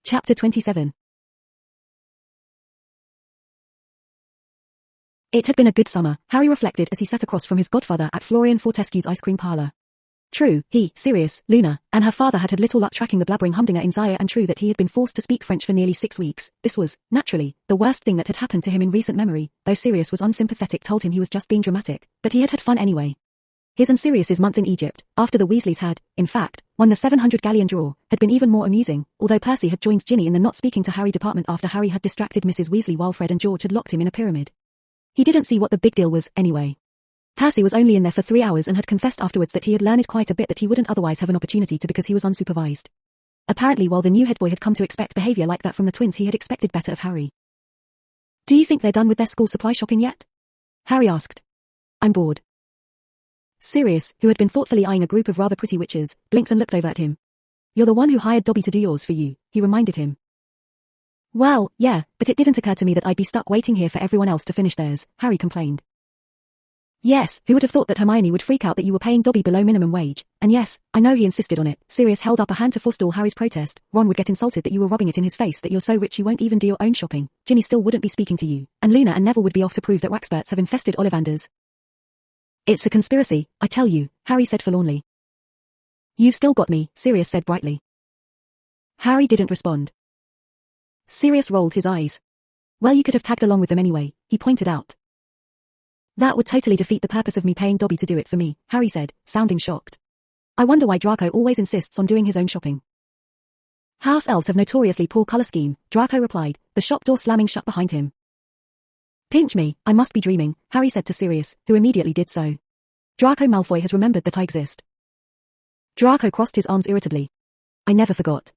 Chapter 27. It had been a good summer, Harry reflected as he sat across from his godfather at Florian Fortescue's ice cream parlor. True, he, Sirius, Luna, and her father had little luck tracking the blabbering humdinger in Zaire, and true that he had been forced to speak French for nearly 6 weeks. This was, naturally, the worst thing that had happened to him in recent memory, though Sirius was unsympathetic, told him he was just being dramatic, but he had had fun anyway. His and Sirius's month in Egypt, after the Weasleys had, in fact, won the 700 galleon draw, had been even more amusing, although Percy had joined Ginny in the not speaking to Harry department after Harry had distracted Mrs. Weasley while Fred and George had locked him in a pyramid. He didn't see what the big deal was, anyway. Percy was only in there for 3 hours and had confessed afterwards that he had learned quite a bit that he wouldn't otherwise have an opportunity to because he was unsupervised. Apparently, while the new head boy had come to expect behavior like that from the twins, he had expected better of Harry. "Do you think they're done with their school supply shopping yet?" Harry asked. "I'm bored." Sirius, who had been thoughtfully eyeing a group of rather pretty witches, blinked and looked over at him. "You're the one who hired Dobby to do yours for you," he reminded him. "Well, yeah, but it didn't occur to me that I'd be stuck waiting here for everyone else to finish theirs," Harry complained. "Yes, who would have thought that Hermione would freak out that you were paying Dobby below minimum wage, and yes, I know he insisted on it." Sirius held up a hand to forestall Harry's protest. "Ron would get insulted that you were rubbing it in his face that you're so rich you won't even do your own shopping. Ginny still wouldn't be speaking to you, and Luna and Neville would be off to prove that Waxperts have infested Ollivanders." "It's a conspiracy, I tell you," Harry said forlornly. "You've still got me," Sirius said brightly. Harry didn't respond. Sirius rolled his eyes. "Well, you could have tagged along with them anyway," he pointed out. "That would totally defeat the purpose of me paying Dobby to do it for me," Harry said, sounding shocked. "I wonder why Draco always insists on doing his own shopping." "House elves have notoriously poor color scheme," Draco replied, the shop door slamming shut behind him. "Pinch me, I must be dreaming," Harry said to Sirius, who immediately did so. "Draco Malfoy has remembered that I exist." Draco crossed his arms irritably. "I never forgot."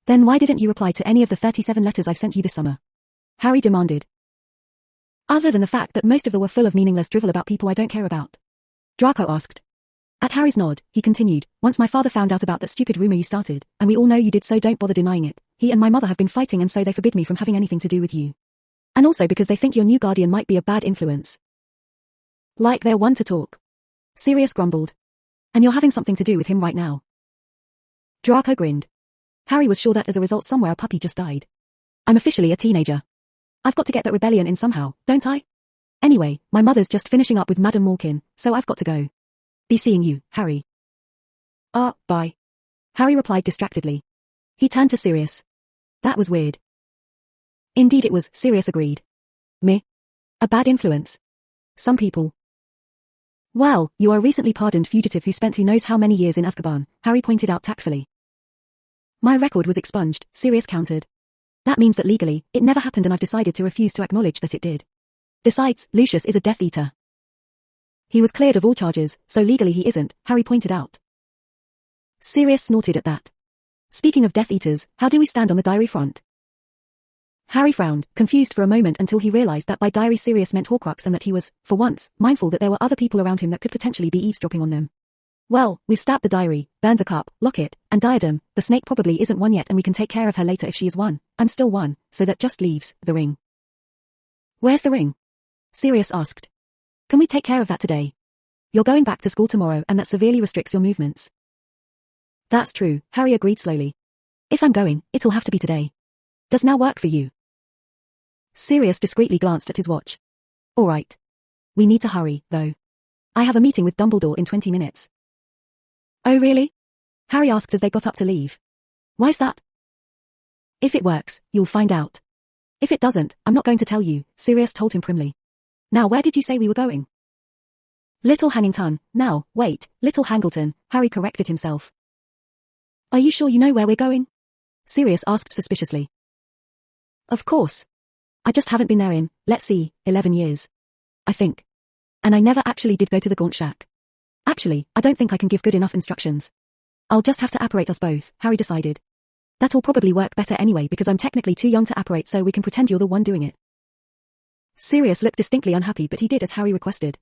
"Then why didn't you reply to any of the 37 letters I've sent you this summer?" Harry demanded. "Other than the fact that most of them were full of meaningless drivel about people I don't care about?" Draco asked. At Harry's nod, he continued, "Once my father found out about that stupid rumor you started, and we all know you did, so don't bother denying it. He and my mother have been fighting, and so they forbid me from having anything to do with you. And also because they think your new guardian might be a bad influence." "Like they're one to talk," Sirius grumbled. "And you're having something to do with him right now." Draco grinned. Harry was sure that as a result somewhere a puppy just died. "I'm officially a teenager. I've got to get that rebellion in somehow, don't I? Anyway, my mother's just finishing up with Madame Malkin, so I've got to go. Be seeing you, Harry." Bye," Harry replied distractedly. He turned to Sirius. "That was weird." "Indeed it was," Sirius agreed. "Me? A bad influence? Some people." "Well, you are a recently pardoned fugitive who spent who knows how many years in Azkaban," Harry pointed out tactfully. "My record was expunged," Sirius countered. "That means that legally, it never happened, and I've decided to refuse to acknowledge that it did. Besides, Lucius is a Death Eater." "He was cleared of all charges, so legally he isn't," Harry pointed out. Sirius snorted at that. "Speaking of Death Eaters, how do we stand on the diary front?" Harry frowned, confused for a moment until he realized that by diary Sirius meant Horcrux, and that he was, for once, mindful that there were other people around him that could potentially be eavesdropping on them. "Well, we've stabbed the diary, burned the cup, locket, and diadem. The snake probably isn't one yet, and we can take care of her later if she is one. I'm still one, so that just leaves the ring." "Where's the ring?" Sirius asked. "Can we take care of that today? You're going back to school tomorrow, and that severely restricts your movements." "That's true," Harry agreed slowly. "If I'm going, it'll have to be today. Does now work for you?" Sirius discreetly glanced at his watch. "All right. We need to hurry, though. I have a meeting with Dumbledore in 20 minutes. "Oh really?" Harry asked as they got up to leave. "Why's that?" "If it works, you'll find out. If it doesn't, I'm not going to tell you," Sirius told him primly. "Now where did you say we were going?" "Little Hangington. Now, wait, Little Hangleton," Harry corrected himself. "Are you sure you know where we're going?" Sirius asked suspiciously. "Of course. I just haven't been there in, let's see, 11 years. I think. And I never actually did go to the Gaunt Shack. Actually, I don't think I can give good enough instructions. I'll just have to apparate us both," Harry decided. "That'll probably work better anyway because I'm technically too young to apparate, so we can pretend you're the one doing it." Sirius looked distinctly unhappy, but he did as Harry requested.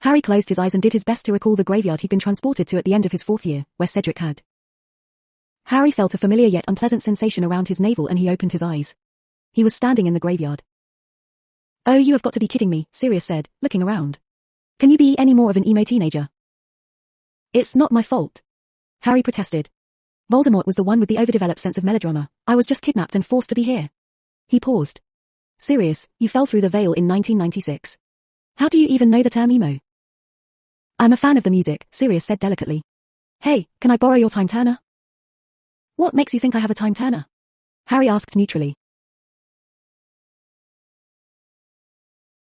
Harry closed his eyes and did his best to recall the graveyard he'd been transported to at the end of his 4th year, where Cedric had. Harry felt a familiar yet unpleasant sensation around his navel, and he opened his eyes. He was standing in the graveyard. "Oh, you have got to be kidding me," Sirius said, looking around. "Can you be any more of an emo teenager?" "It's not my fault," Harry protested. Voldemort was the one with the overdeveloped sense of melodrama. I was just kidnapped and forced to be here. He paused. Sirius, you fell through the veil in 1996. How do you even know the term emo? I'm a fan of the music, Sirius said delicately. Hey, can I borrow your time turner? What makes you think I have a time turner? Harry asked neutrally.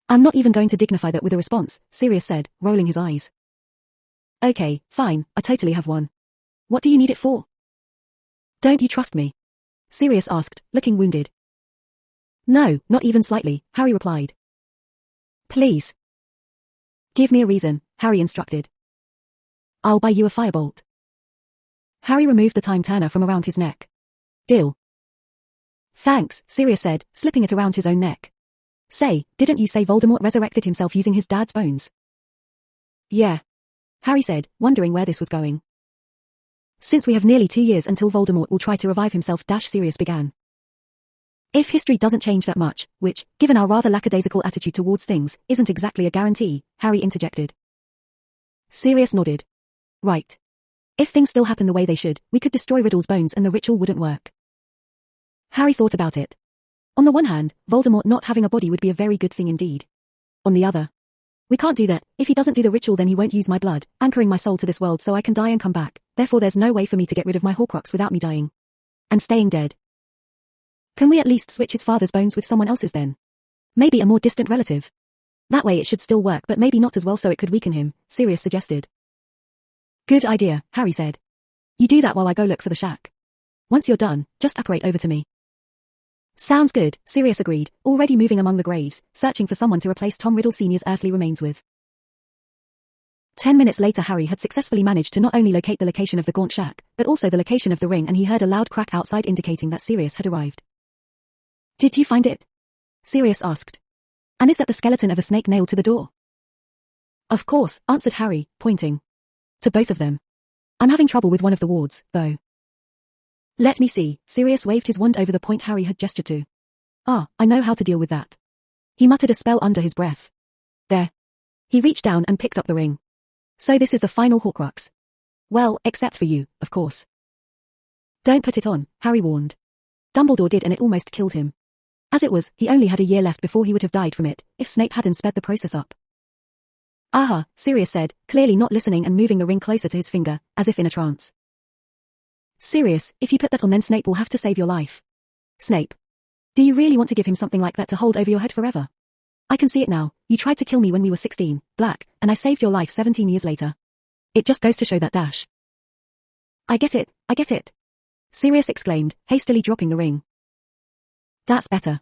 I'm not even going to dignify that with a response, Sirius said, rolling his eyes. Okay, fine, I totally have one. What do you need it for? Don't you trust me? Sirius asked, looking wounded. No, not even slightly, Harry replied. Please. Give me a reason, Harry instructed. I'll buy you a firebolt. Harry removed the time turner from around his neck. Deal. Thanks, Sirius said, slipping it around his own neck. Say, didn't you say Voldemort resurrected himself using his dad's bones? Yeah. Harry said, wondering where this was going. Since we have nearly 2 years until Voldemort will try to revive himself, Sirius began. If history doesn't change that much, which, given our rather lackadaisical attitude towards things, isn't exactly a guarantee, Harry interjected. Sirius nodded. Right. If things still happen the way they should, we could destroy Riddle's bones and the ritual wouldn't work. Harry thought about it. On the one hand, Voldemort not having a body would be a very good thing indeed. On the other, we can't do that. If he doesn't do the ritual, then he won't use my blood, anchoring my soul to this world so I can die and come back. Therefore there's no way for me to get rid of my Horcrux without me dying. And staying dead. Can we at least switch his father's bones with someone else's then? Maybe a more distant relative. That way it should still work, but maybe not as well, so it could weaken him, Sirius suggested. Good idea, Harry said. You do that while I go look for the shack. Once you're done, just apparate over to me. Sounds good, Sirius agreed, already moving among the graves, searching for someone to replace Tom Riddle Sr.'s earthly remains with. 10 minutes later, Harry had successfully managed to not only locate the location of the Gaunt shack, but also the location of the ring, and he heard a loud crack outside indicating that Sirius had arrived. Did you find it? Sirius asked. And is that the skeleton of a snake nailed to the door? Of course, answered Harry, pointing to both of them. I'm having trouble with one of the wards, though. Let me see, Sirius waved his wand over the point Harry had gestured to. Ah, I know how to deal with that. He muttered a spell under his breath. There. He reached down and picked up the ring. So this is the final Horcrux. Well, except for you, of course. Don't put it on, Harry warned. Dumbledore did, and it almost killed him. As it was, he only had a year left before he would have died from it, if Snape hadn't sped the process up. Aha, Sirius said, clearly not listening and moving the ring closer to his finger, as if in a trance. Sirius, if you put that on, then Snape will have to save your life. Snape. Do you really want to give him something like that to hold over your head forever? I can see it now. You tried to kill me when we were 16, Black, and I saved your life 17 years later. It just goes to show that Dash. I get it. Sirius exclaimed, hastily dropping the ring. That's better.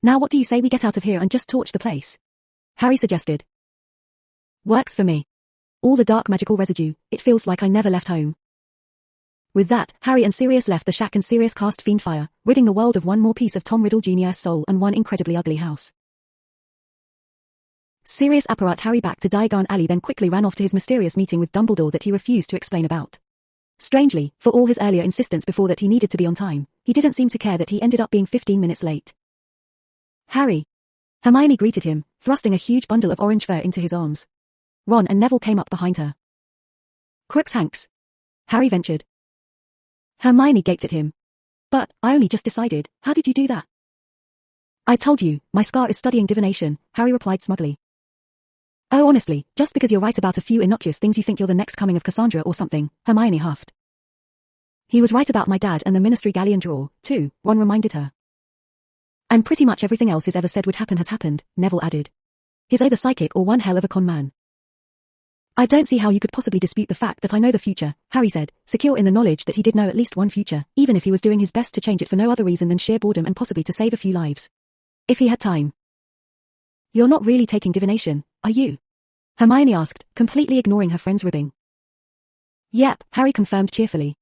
Now what do you say we get out of here and just torch the place? Harry suggested. Works for me. All the dark magical residue, it feels like I never left home. With that, Harry and Sirius left the shack, and Sirius cast Fiendfire, ridding the world of one more piece of Tom Riddle Jr.'s soul and one incredibly ugly house. Sirius apparat Harry back to Diagon Alley, then quickly ran off to his mysterious meeting with Dumbledore that he refused to explain about. Strangely, for all his earlier insistence before that he needed to be on time, he didn't seem to care that he ended up being 15 minutes late. Harry. Hermione greeted him, thrusting a huge bundle of orange fur into his arms. Ron and Neville came up behind her. Crookshanks. Harry ventured. Hermione gaped at him. But, I only just decided, how did you do that? I told you, my Scar is studying divination, Harry replied smugly. Oh honestly, just because you're right about a few innocuous things you think you're the next coming of Cassandra or something, Hermione huffed. He was right about my dad and the Ministry Galleon drawer, too, Ron reminded her. And pretty much everything else he's ever said would happen has happened, Neville added. He's either psychic or one hell of a con man. I don't see how you could possibly dispute the fact that I know the future, Harry said, secure in the knowledge that he did know at least one future, even if he was doing his best to change it for no other reason than sheer boredom and possibly to save a few lives. If he had time. You're not really taking divination, are you? Hermione asked, completely ignoring her friend's ribbing. Yep, Harry confirmed cheerfully.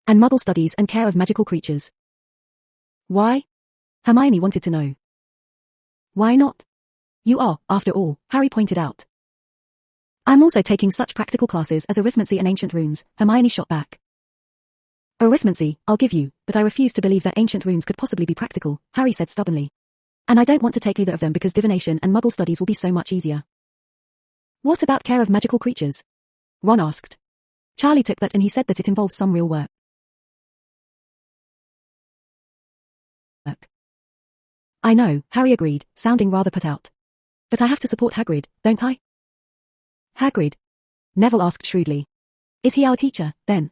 And Muggle studies and care of magical creatures. Why? Hermione wanted to know. Why not? You are, after all, Harry pointed out. I'm also taking such practical classes as arithmancy and ancient runes, Hermione shot back. Arithmancy, I'll give you, but I refuse to believe that ancient runes could possibly be practical, Harry said stubbornly. And I don't want to take either of them because divination and Muggle studies will be so much easier. What about care of magical creatures? Ron asked. Charlie took that and he said that it involves some real work. I know, Harry agreed, sounding rather put out. But I have to support Hagrid, don't I? Hagrid? Neville asked shrewdly. Is he our teacher, then?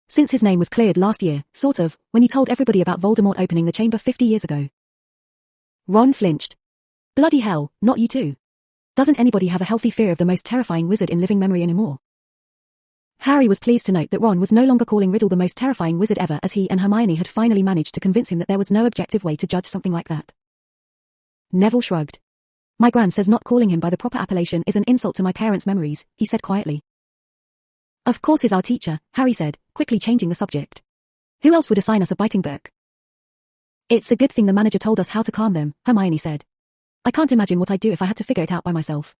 Since his name was cleared last year, sort of, when you told everybody about Voldemort opening the chamber 50 years ago. Ron flinched. Bloody hell, not you too. Doesn't anybody have a healthy fear of the most terrifying wizard in living memory anymore? Harry was pleased to note that Ron was no longer calling Riddle the most terrifying wizard ever, as he and Hermione had finally managed to convince him that there was no objective way to judge something like that. Neville shrugged. My gran says not calling him by the proper appellation is an insult to my parents' memories, he said quietly. Of course he's our teacher, Harry said, quickly changing the subject. Who else would assign us a biting book? It's a good thing the manager told us how to calm them, Hermione said. I can't imagine what I'd do if I had to figure it out by myself.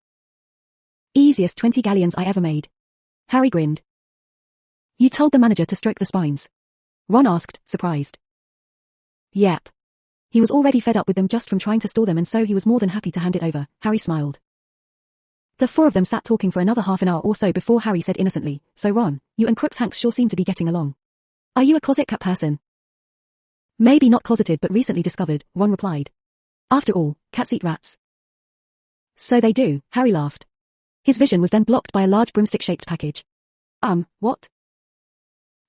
Easiest 20 galleons I ever made. Harry grinned. You told the manager to stroke the spines? Ron asked, surprised. Yep. He was already fed up with them just from trying to store them, and so he was more than happy to hand it over. Harry smiled. The four of them sat talking for another half an hour or so before Harry said innocently, so Ron, you and Crookshanks sure seem to be getting along. Are you a closet cat person? Maybe not closeted but recently discovered, Ron replied. After all, cats eat rats. So they do, Harry laughed. His vision was then blocked by a large broomstick-shaped package. What?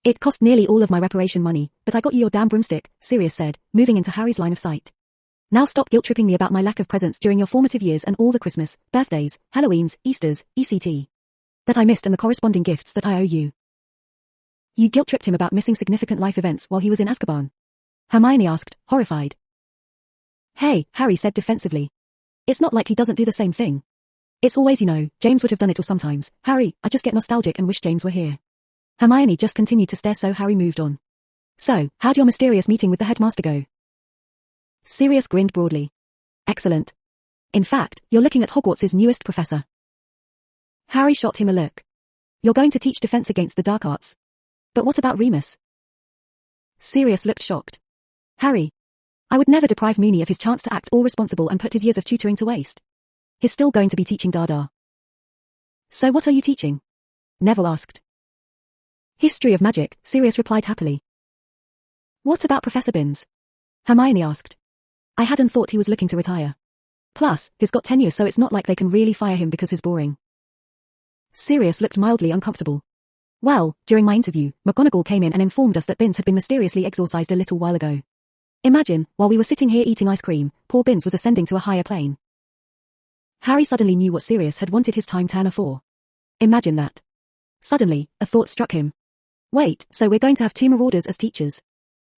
It cost nearly all of my reparation money, but I got you your damn broomstick, Sirius said, moving into Harry's line of sight. Now stop guilt-tripping me about my lack of presents during your formative years and all the Christmas, birthdays, Halloweens, Easters, etc. that I missed and the corresponding gifts that I owe you. You guilt-tripped him about missing significant life events while he was in Azkaban? Hermione asked, horrified. Hey, Harry said defensively. It's not like he doesn't do the same thing. It's always, James would have done it, or sometimes, Harry, I just get nostalgic and wish James were here. Hermione just continued to stare, so Harry moved on. So, how'd your mysterious meeting with the headmaster go? Sirius grinned broadly. Excellent. In fact, you're looking at Hogwarts' newest professor. Harry shot him a look. You're going to teach defense against the dark arts. But what about Remus? Sirius looked shocked. Harry. I would never deprive Moony of his chance to act all responsible and put his years of tutoring to waste. He's still going to be teaching Dada. So what are you teaching? Neville asked. History of magic, Sirius replied happily. What about Professor Binns? Hermione asked. I hadn't thought he was looking to retire. Plus, he's got tenure, so it's not like they can really fire him because he's boring. Sirius looked mildly uncomfortable. Well, during my interview, McGonagall came in and informed us that Binns had been mysteriously exorcised a little while ago. Imagine, while we were sitting here eating ice cream, poor Binns was ascending to a higher plane. Harry suddenly knew what Sirius had wanted his time turner for. Imagine that. Suddenly, a thought struck him. Wait, so we're going to have 2 Marauders as teachers?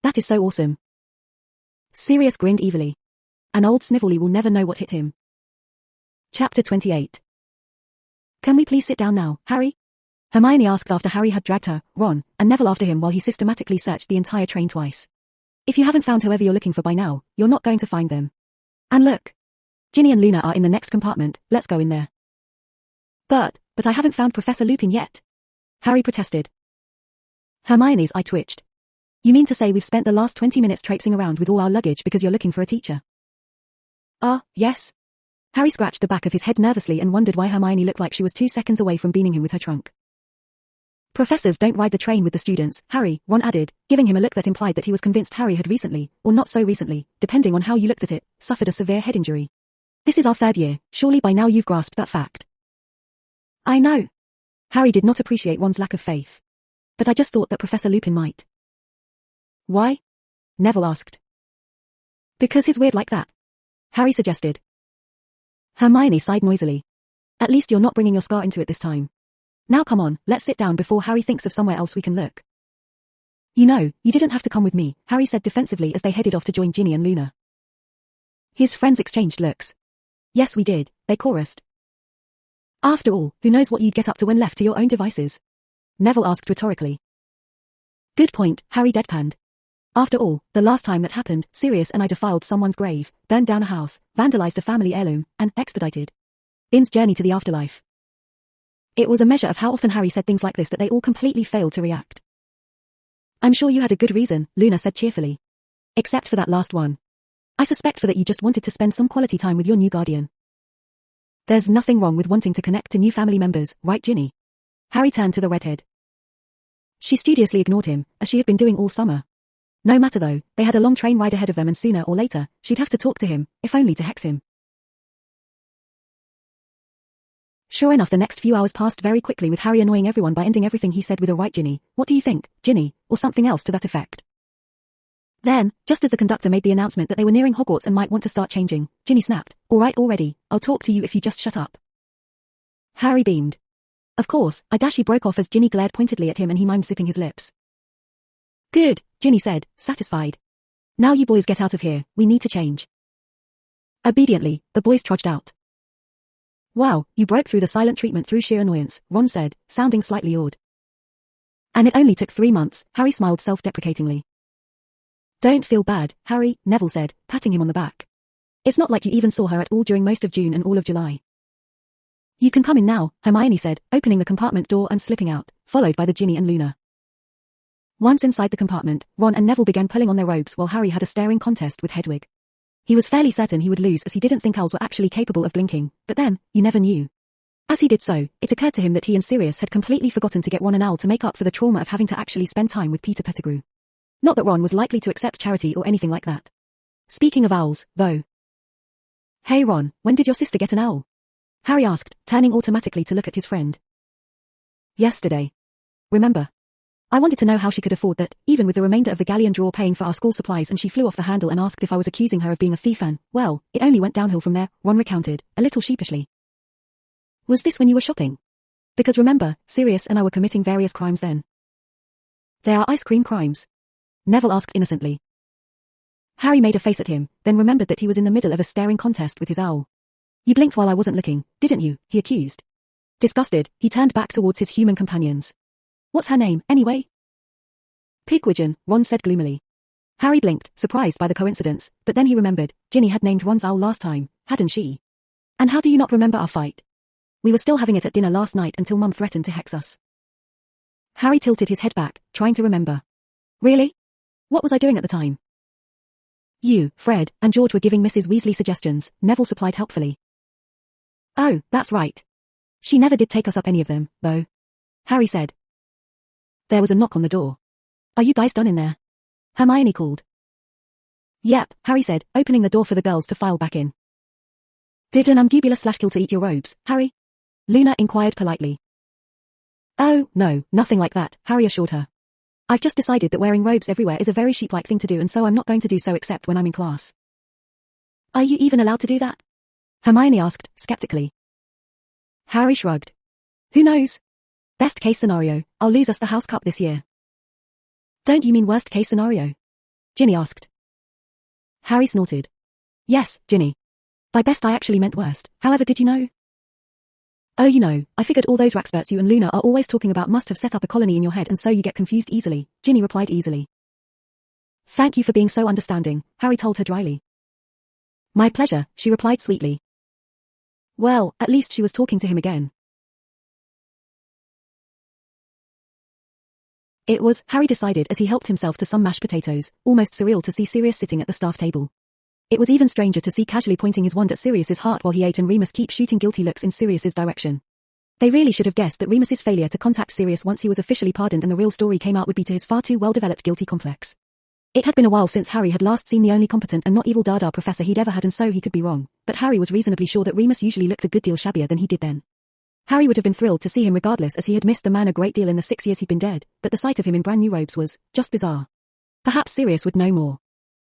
That is so awesome. Sirius grinned evilly. An old Snively will never know what hit him. Chapter 28. Can we please sit down now, Harry? Hermione asked after Harry had dragged her, Ron, and Neville after him while he systematically searched the entire train twice. If you haven't found whoever you're looking for by now, you're not going to find them. And look. Ginny and Luna are in the next compartment, let's go in there. But I haven't found Professor Lupin yet. Harry protested. Hermione's eye twitched. You mean to say we've spent the last 20 minutes traipsing around with all our luggage because you're looking for a teacher? Yes. Harry scratched the back of his head nervously and wondered why Hermione looked like she was 2 seconds away from beaming him with her trunk. Professors don't ride the train with the students, Harry, Ron added, giving him a look that implied that he was convinced Harry had recently, or not so recently, depending on how you looked at it, suffered a severe head injury. This is our 3rd year, surely by now you've grasped that fact. I know. Harry did not appreciate Ron's lack of faith. But I just thought that Professor Lupin might. Why? Neville asked. Because he's weird like that. Harry suggested. Hermione sighed noisily. At least you're not bringing your scar into it this time. Now come on, let's sit down before Harry thinks of somewhere else we can look. You didn't have to come with me, Harry said defensively as they headed off to join Ginny and Luna. His friends exchanged looks. Yes we did, they chorused. After all, who knows what you'd get up to when left to your own devices? Neville asked rhetorically. Good point, Harry deadpanned. After all, the last time that happened, Sirius and I defiled someone's grave, burned down a house, vandalized a family heirloom, and expedited Binns' journey to the afterlife. It was a measure of how often Harry said things like this that they all completely failed to react. I'm sure you had a good reason, Luna said cheerfully. Except for that last one. I suspect for that you just wanted to spend some quality time with your new guardian. There's nothing wrong with wanting to connect to new family members, right Ginny? Harry turned to the redhead. She studiously ignored him, as she had been doing all summer. No matter though, they had a long train ride ahead of them and sooner or later, she'd have to talk to him, if only to hex him. Sure enough, the next few hours passed very quickly with Harry annoying everyone by ending everything he said with a "right, Ginny, what do you think, Ginny," or something else to that effect. Then, just as the conductor made the announcement that they were nearing Hogwarts and might want to start changing, Ginny snapped, "All right already, I'll talk to you if you just shut up." Harry beamed. "Of course, I dash," he broke off as Ginny glared pointedly at him and he mimed zipping his lips. "Good," Ginny said, satisfied. "Now you boys get out of here, we need to change." Obediently, the boys trudged out. "Wow, you broke through the silent treatment through sheer annoyance," Ron said, sounding slightly awed. "And it only took 3 months," Harry smiled self-deprecatingly. "Don't feel bad, Harry," Neville said, patting him on the back. "It's not like you even saw her at all during most of June and all of July." "You can come in now," Hermione said, opening the compartment door and slipping out, followed by the Ginny and Luna. Once inside the compartment, Ron and Neville began pulling on their robes while Harry had a staring contest with Hedwig. He was fairly certain he would lose as he didn't think owls were actually capable of blinking, but then, you never knew. As he did so, it occurred to him that he and Sirius had completely forgotten to get Ron an owl to make up for the trauma of having to actually spend time with Peter Pettigrew. Not that Ron was likely to accept charity or anything like that. Speaking of owls, though. "Hey Ron, when did your sister get an owl?" Harry asked, turning automatically to look at his friend. "Yesterday. Remember? I wanted to know how she could afford that, even with the remainder of the galleon drawer paying for our school supplies, and she flew off the handle and asked if I was accusing her of being a thief, and, well, it only went downhill from there," Ron recounted, a little sheepishly. "Was this when you were shopping? Because remember, Sirius and I were committing various crimes then." "They are ice cream crimes?" Neville asked innocently. Harry made a face at him, then remembered that he was in the middle of a staring contest with his owl. "You blinked while I wasn't looking, didn't you?" he accused. Disgusted, he turned back towards his human companions. "What's her name, anyway?" "Pigwidgeon," Ron said gloomily. Harry blinked, surprised by the coincidence, but then he remembered, Ginny had named Ron's owl last time, hadn't she? "And how do you not remember our fight? We were still having it at dinner last night until Mum threatened to hex us." Harry tilted his head back, trying to remember. "Really? What was I doing at the time?" "You, Fred, and George were giving Mrs. Weasley suggestions," Neville supplied helpfully. "Oh, that's right. She never did take us up any of them, though," Harry said. There was a knock on the door. "Are you guys done in there?" Hermione called. "Yep," Harry said, opening the door for the girls to file back in. "Did an umgubula/kilter eat your robes, Harry?" Luna inquired politely. "Oh, no, nothing like that," Harry assured her. "I've just decided that wearing robes everywhere is a very sheep-like thing to do, and so I'm not going to do so except when I'm in class." "Are you even allowed to do that?" Hermione asked, skeptically. Harry shrugged. "Who knows? Best case scenario, I'll lose us the House Cup this year." "Don't you mean worst case scenario?" Ginny asked. Harry snorted. "Yes, Ginny. By best I actually meant worst, however did you know?" "Oh, you know, I figured all those experts you and Luna are always talking about must have set up a colony in your head and so you get confused easily," Ginny replied easily. "Thank you for being so understanding," Harry told her dryly. "My pleasure," she replied sweetly. Well, at least she was talking to him again. It was, Harry decided as he helped himself to some mashed potatoes, almost surreal to see Sirius sitting at the staff table. It was even stranger to see casually pointing his wand at Sirius's heart while he ate and Remus keep shooting guilty looks in Sirius's direction. They really should have guessed that Remus's failure to contact Sirius once he was officially pardoned and the real story came out would be to his far too well-developed guilty complex. It had been a while since Harry had last seen the only competent and not evil Dada professor he'd ever had, and so he could be wrong, but Harry was reasonably sure that Remus usually looked a good deal shabbier than he did then. Harry would have been thrilled to see him regardless, as he had missed the man a great deal in the 6 years he'd been dead, but the sight of him in brand new robes was just bizarre. Perhaps Sirius would know more.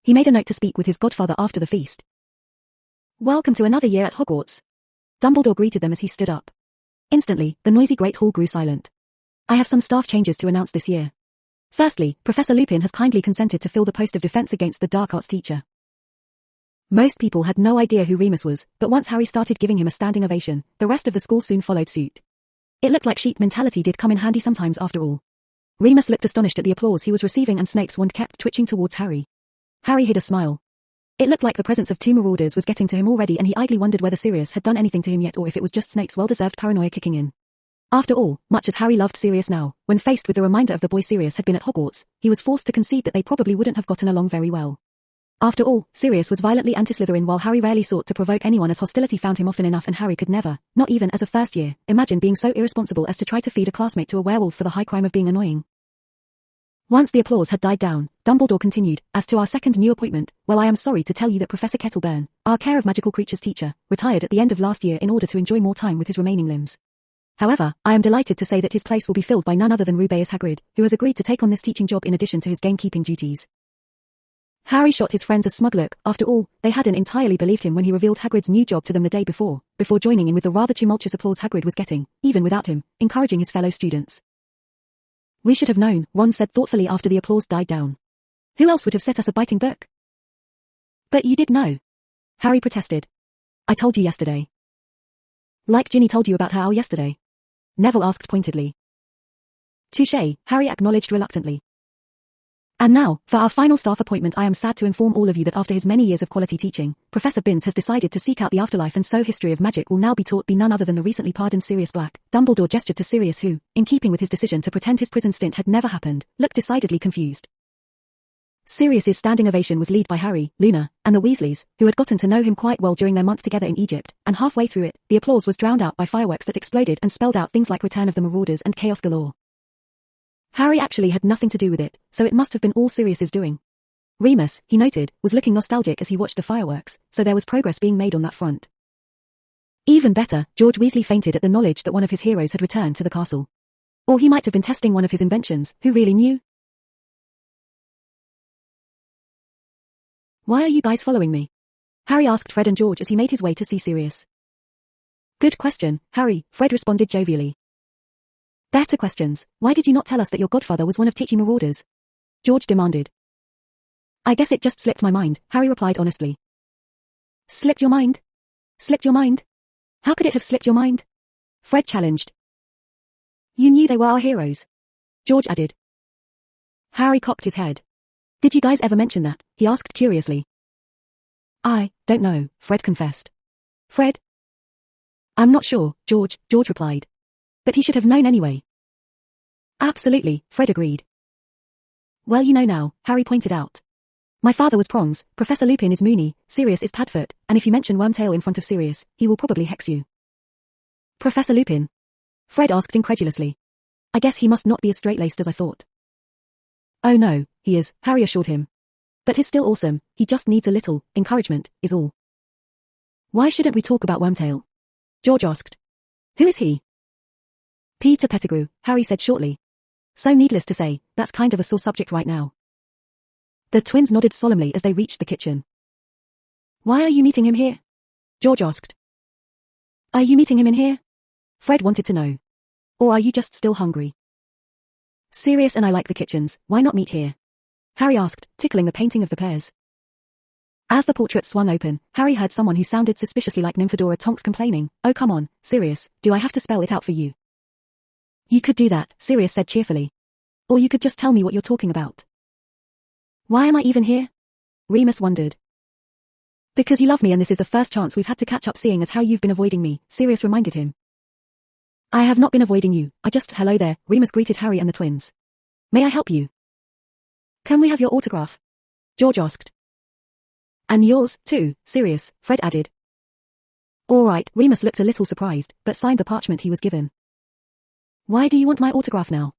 He made a note to speak with his godfather after the feast. "Welcome to another year at Hogwarts." Dumbledore greeted them as he stood up. Instantly, the noisy Great Hall grew silent. "I have some staff changes to announce this year. Firstly, Professor Lupin has kindly consented to fill the post of Defense Against the Dark Arts teacher." Most people had no idea who Remus was, but once Harry started giving him a standing ovation, the rest of the school soon followed suit. It looked like sheep mentality did come in handy sometimes after all. Remus looked astonished at the applause he was receiving and Snape's wand kept twitching towards Harry. Harry hid a smile. It looked like the presence of 2 marauders was getting to him already, and he idly wondered whether Sirius had done anything to him yet or if it was just Snape's well-deserved paranoia kicking in. After all, much as Harry loved Sirius now, when faced with the reminder of the boy Sirius had been at Hogwarts, he was forced to concede that they probably wouldn't have gotten along very well. After all, Sirius was violently anti-Slytherin while Harry rarely sought to provoke anyone, as hostility found him often enough, and Harry could never, not even as a first year, imagine being so irresponsible as to try to feed a classmate to a werewolf for the high crime of being annoying. Once the applause had died down, Dumbledore continued, as to our second new appointment, well, I am sorry to tell you that Professor Kettleburn, our Care of Magical Creatures teacher, retired at the end of last year in order to enjoy more time with his remaining limbs. However, I am delighted to say that his place will be filled by none other than Rubeus Hagrid, who has agreed to take on this teaching job in addition to his gamekeeping duties. Harry shot his friends a smug look. After all, they hadn't entirely believed him when he revealed Hagrid's new job to them the day before joining in with the rather tumultuous applause Hagrid was getting, even without him, encouraging his fellow students. We should have known, Ron said thoughtfully after the applause died down. Who else would have set us a biting book? But you did know. Harry protested. I told you yesterday. Like Ginny told you about her owl yesterday? Neville asked pointedly. Touché, Harry acknowledged reluctantly. And now, for our final staff appointment, I am sad to inform all of you that after his many years of quality teaching, Professor Binns has decided to seek out the afterlife, and so history of magic will now be taught by none other than the recently pardoned Sirius Black. Dumbledore gestured to Sirius who, in keeping with his decision to pretend his prison stint had never happened, looked decidedly confused. Sirius's standing ovation was led by Harry, Luna, and the Weasleys, who had gotten to know him quite well during their month together in Egypt, and halfway through it, the applause was drowned out by fireworks that exploded and spelled out things like Return of the Marauders and Chaos Galore. Harry actually had nothing to do with it, so it must have been all Sirius's doing. Remus, he noted, was looking nostalgic as he watched the fireworks, so there was progress being made on that front. Even better, George Weasley fainted at the knowledge that one of his heroes had returned to the castle. Or he might have been testing one of his inventions, who really knew? Why are you guys following me? Harry asked Fred and George as he made his way to see Sirius. Good question, Harry, Fred responded jovially. Better questions. Why did you not tell us that your godfather was one of Teaching Marauders? George demanded. I guess it just slipped my mind, Harry replied honestly. Slipped your mind? Slipped your mind? How could it have slipped your mind? Fred challenged. You knew they were our heroes. George added. Harry cocked his head. Did you guys ever mention that? He asked curiously. I don't know, Fred confessed. Fred? I'm not sure, George replied. But he should have known anyway. Absolutely, Fred agreed. Well, you know now, Harry pointed out. My father was Prongs, Professor Lupin is Moony, Sirius is Padfoot, and if you mention Wormtail in front of Sirius, he will probably hex you. Professor Lupin? Fred asked incredulously. I guess he must not be as straight-laced as I thought. Oh no, he is, Harry assured him. But he's still awesome, he just needs a little encouragement, is all. Why shouldn't we talk about Wormtail? George asked. Who is he? Peter Pettigrew, Harry said shortly. So needless to say, that's kind of a sore subject right now. The twins nodded solemnly as they reached the kitchen. Why are you meeting him here? George asked. Are you meeting him in here? Fred wanted to know. Or are you just still hungry? Sirius and I like the kitchens, why not meet here? Harry asked, tickling the painting of the pears. As the portrait swung open, Harry heard someone who sounded suspiciously like Nymphadora Tonks complaining, oh come on, Sirius, do I have to spell it out for you? You could do that, Sirius said cheerfully. Or you could just tell me what you're talking about. Why am I even here? Remus wondered. Because you love me and this is the first chance we've had to catch up, seeing as how you've been avoiding me, Sirius reminded him. I have not been avoiding you, hello there, Remus greeted Harry and the twins. May I help you? Can we have your autograph? George asked. And yours, too, Sirius, Fred added. All right, Remus looked a little surprised, but signed the parchment he was given. Why do you want my autograph now?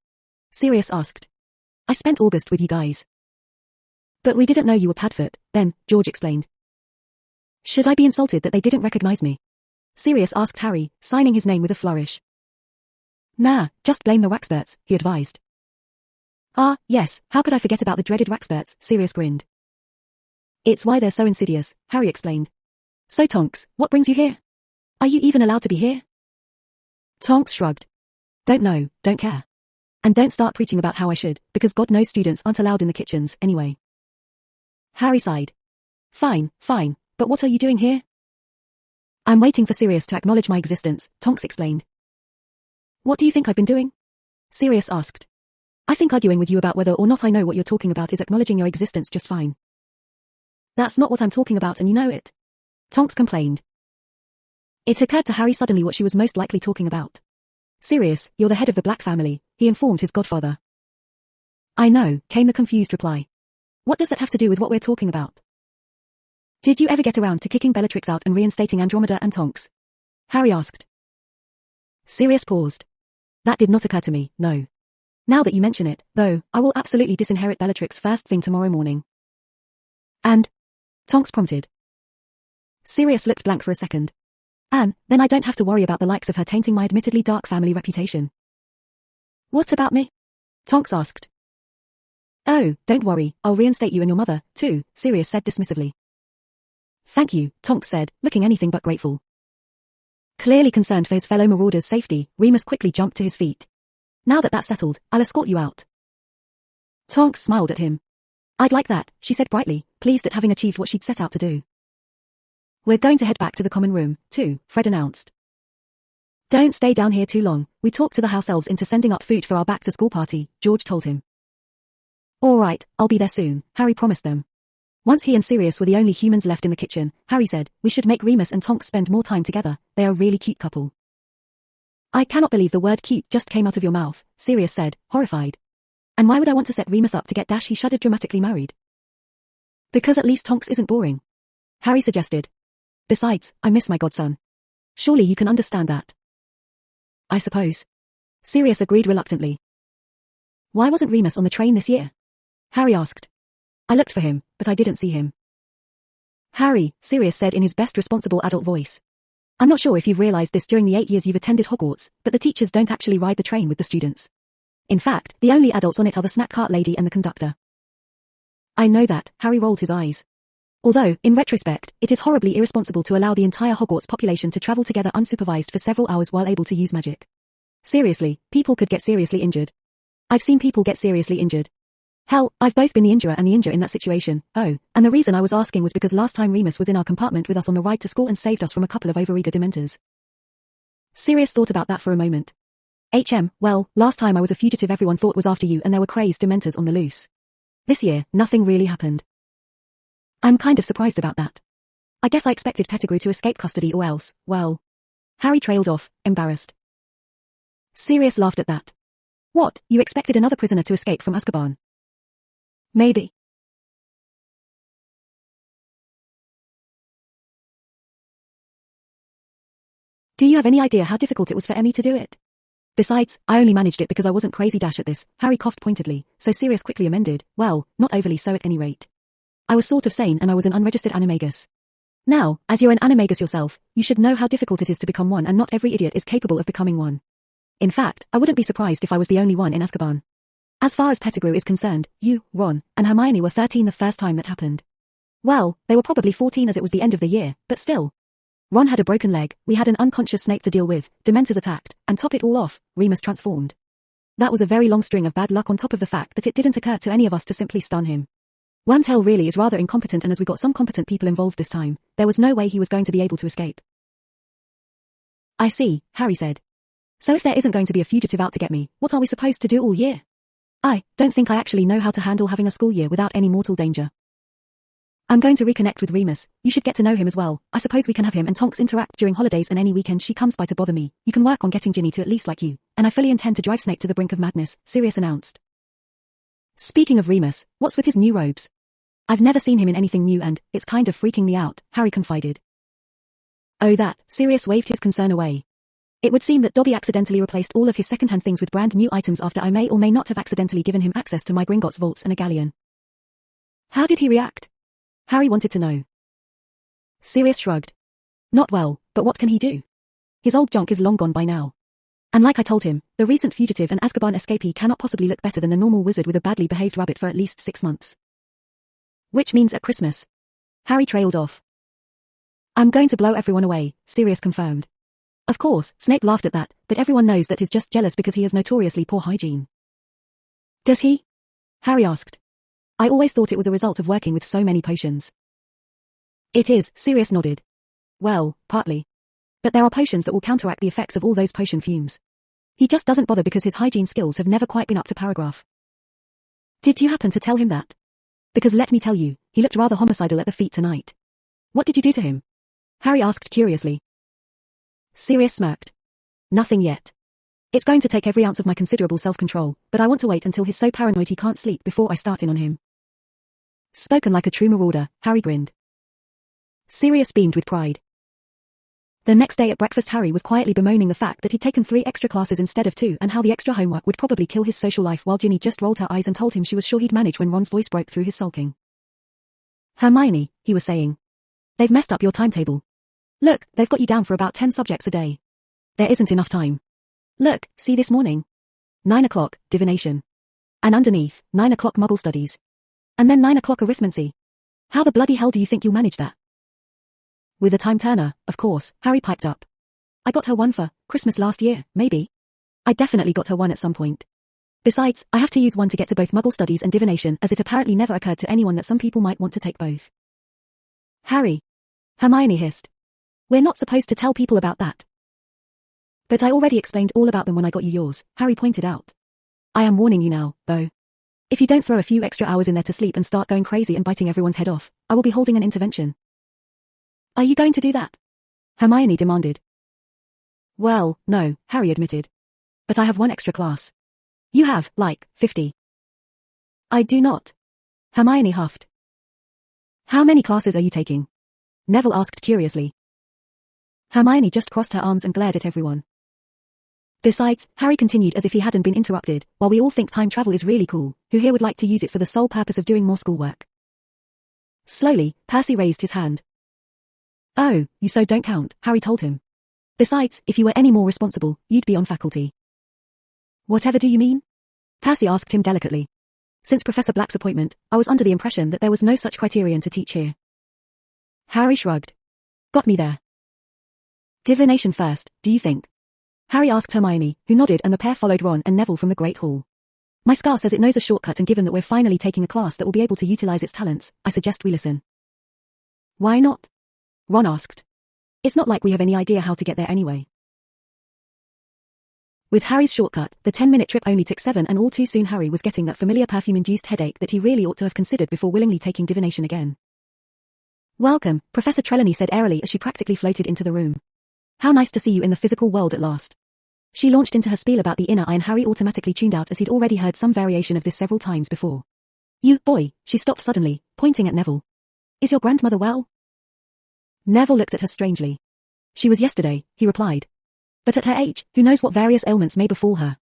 Sirius asked. I spent August with you guys. But we didn't know you were Padfoot, then, George explained. Should I be insulted that they didn't recognize me? Sirius asked Harry, signing his name with a flourish. Nah, just blame the Waxperts, he advised. Ah, yes, how could I forget about the dreaded Waxperts, Sirius grinned. It's why they're so insidious, Harry explained. So Tonks, what brings you here? Are you even allowed to be here? Tonks shrugged. Don't know, don't care. And don't start preaching about how I should, because God knows students aren't allowed in the kitchens, anyway. Harry sighed. Fine, but what are you doing here? I'm waiting for Sirius to acknowledge my existence, Tonks explained. What do you think I've been doing? Sirius asked. I think arguing with you about whether or not I know what you're talking about is acknowledging your existence just fine. That's not what I'm talking about and you know it. Tonks complained. It occurred to Harry suddenly what she was most likely talking about. Sirius, you're the head of the Black family, he informed his godfather. I know, came the confused reply. What does that have to do with what we're talking about? Did you ever get around to kicking Bellatrix out and reinstating Andromeda and Tonks? Harry asked. Sirius paused. That did not occur to me, no. Now that you mention it, though, I will absolutely disinherit Bellatrix first thing tomorrow morning. And? Tonks prompted. Sirius looked blank for a second. And, then I don't have to worry about the likes of her tainting my admittedly dark family reputation. What about me? Tonks asked. Oh, don't worry, I'll reinstate you and your mother, too, Sirius said dismissively. Thank you, Tonks said, looking anything but grateful. Clearly concerned for his fellow marauders' safety, Remus quickly jumped to his feet. Now that that's settled, I'll escort you out. Tonks smiled at him. I'd like that, she said brightly, pleased at having achieved what she'd set out to do. We're going to head back to the common room, too, Fred announced. Don't stay down here too long, we talked to the house elves into sending up food for our back-to-school party, George told him. All right, I'll be there soon, Harry promised them. Once he and Sirius were the only humans left in the kitchen, Harry said, we should make Remus and Tonks spend more time together, they are a really cute couple. I cannot believe the word cute just came out of your mouth, Sirius said, horrified. And why would I want to set Remus up to get he shuddered dramatically married? Because at least Tonks isn't boring. Harry suggested. Besides, I miss my godson. Surely you can understand that. I suppose. Sirius agreed reluctantly. Why wasn't Remus on the train this year? Harry asked. I looked for him, but I didn't see him. Harry, Sirius said in his best responsible adult voice. I'm not sure if you've realized this during the 8 years you've attended Hogwarts, but the teachers don't actually ride the train with the students. In fact, the only adults on it are the snack cart lady and the conductor. I know that, Harry rolled his eyes. Although, in retrospect, it is horribly irresponsible to allow the entire Hogwarts population to travel together unsupervised for several hours while able to use magic. Seriously, people could get seriously injured. I've seen people get seriously injured. Hell, I've both been the injurer and the injure in that situation. Oh, and the reason I was asking was because last time Remus was in our compartment with us on the ride to school and saved us from a couple of overeager dementors. Sirius thought about that for a moment. Well, last time I was a fugitive everyone thought was after you and there were crazed dementors on the loose. This year, nothing really happened. I'm kind of surprised about that. I guess I expected Pettigrew to escape custody or else, well. Harry trailed off, embarrassed. Sirius laughed at that. What, you expected another prisoner to escape from Azkaban? Maybe. Do you have any idea how difficult it was for Emmy to do it? Besides, I only managed it because I wasn't crazy dash at this, Harry coughed pointedly, so Sirius quickly amended, well, not overly so at any rate. I was sort of sane and I was an unregistered animagus. Now, as you're an animagus yourself, you should know how difficult it is to become one and not every idiot is capable of becoming one. In fact, I wouldn't be surprised if I was the only one in Azkaban. As far as Pettigrew is concerned, you, Ron, and Hermione were 13 the first time that happened. Well, they were probably 14 as it was the end of the year, but still. Ron had a broken leg, we had an unconscious Snape to deal with, Dementors attacked, and top it all off, Remus transformed. That was a very long string of bad luck on top of the fact that it didn't occur to any of us to simply stun him. Wormtail really is rather incompetent and as we got some competent people involved this time, there was no way he was going to be able to escape. I see, Harry said. So if there isn't going to be a fugitive out to get me, what are we supposed to do all year? I don't think I actually know how to handle having a school year without any mortal danger. I'm going to reconnect with Remus, you should get to know him as well, I suppose we can have him and Tonks interact during holidays and any weekend she comes by to bother me, you can work on getting Ginny to at least like you, and I fully intend to drive Snape to the brink of madness, Sirius announced. Speaking of Remus, what's with his new robes? I've never seen him in anything new and, it's kind of freaking me out, Harry confided. Oh that, Sirius waved his concern away. It would seem that Dobby accidentally replaced all of his second-hand things with brand new items after I may or may not have accidentally given him access to my Gringotts vaults and a galleon. How did he react? Harry wanted to know. Sirius shrugged. Not well, but what can he do? His old junk is long gone by now. And like I told him, the recent fugitive and Azkaban escapee cannot possibly look better than the normal wizard with a badly behaved rabbit for at least 6 months. Which means at Christmas. Harry trailed off. I'm going to blow everyone away, Sirius confirmed. Of course, Snape laughed at that, but everyone knows that he's just jealous because he has notoriously poor hygiene. Does he? Harry asked. I always thought it was a result of working with so many potions. It is, Sirius nodded. Well, partly. But there are potions that will counteract the effects of all those potion fumes. He just doesn't bother because his hygiene skills have never quite been up to paragraph. Did you happen to tell him that? Because let me tell you, he looked rather homicidal at the feet tonight. What did you do to him? Harry asked curiously. Sirius smirked. Nothing yet. It's going to take every ounce of my considerable self-control, but I want to wait until he's so paranoid he can't sleep before I start in on him. Spoken like a true marauder, Harry grinned. Sirius beamed with pride. The next day at breakfast, Harry was quietly bemoaning the fact that he'd taken 3 extra classes instead of 2 and how the extra homework would probably kill his social life, while Ginny just rolled her eyes and told him she was sure he'd manage when Ron's voice broke through his sulking. Hermione, he was saying. They've messed up your timetable. Look, they've got you down for about 10 subjects a day. There isn't enough time. Look, see this morning. 9 o'clock, divination. And underneath, 9 o'clock Muggle studies. And then 9 o'clock arithmancy. How the bloody hell do you think you'll manage that? With a time turner, of course, Harry piped up. I got her one for Christmas last year, maybe. I definitely got her one at some point. Besides, I have to use one to get to both Muggle studies and divination, as it apparently never occurred to anyone that some people might want to take both. Harry. Hermione hissed. We're not supposed to tell people about that. But I already explained all about them when I got you yours, Harry pointed out. I am warning you now, though. If you don't throw a few extra hours in there to sleep and start going crazy and biting everyone's head off, I will be holding an intervention. Are you going to do that? Hermione demanded. Well, no, Harry admitted. But I have 1 extra class. You have, like, 50. I do not. Hermione huffed. How many classes are you taking? Neville asked curiously. Hermione just crossed her arms and glared at everyone. Besides, Harry continued as if he hadn't been interrupted, while we all think time travel is really cool, who here would like to use it for the sole purpose of doing more schoolwork? Slowly, Percy raised his hand. Oh, you so don't count, Harry told him. Besides, if you were any more responsible, you'd be on faculty. Whatever do you mean? Percy asked him delicately. Since Professor Black's appointment, I was under the impression that there was no such criterion to teach here. Harry shrugged. Got me there. Divination first, do you think? Harry asked Hermione, who nodded, and the pair followed Ron and Neville from the Great Hall. My scar says it knows a shortcut, and given that we're finally taking a class that will be able to utilize its talents, I suggest we listen. Why not? Ron asked. It's not like we have any idea how to get there anyway. With Harry's shortcut, the 10-minute trip only took 7, and all too soon Harry was getting that familiar perfume-induced headache that he really ought to have considered before willingly taking divination again. Welcome, Professor Trelawney said airily as she practically floated into the room. How nice to see you in the physical world at last. She launched into her spiel about the inner eye, and Harry automatically tuned out as he'd already heard some variation of this several times before. You, boy, she stopped suddenly, pointing at Neville. Is your grandmother well? Neville looked at her strangely. She was yesterday, he replied. But at her age, who knows what various ailments may befall her?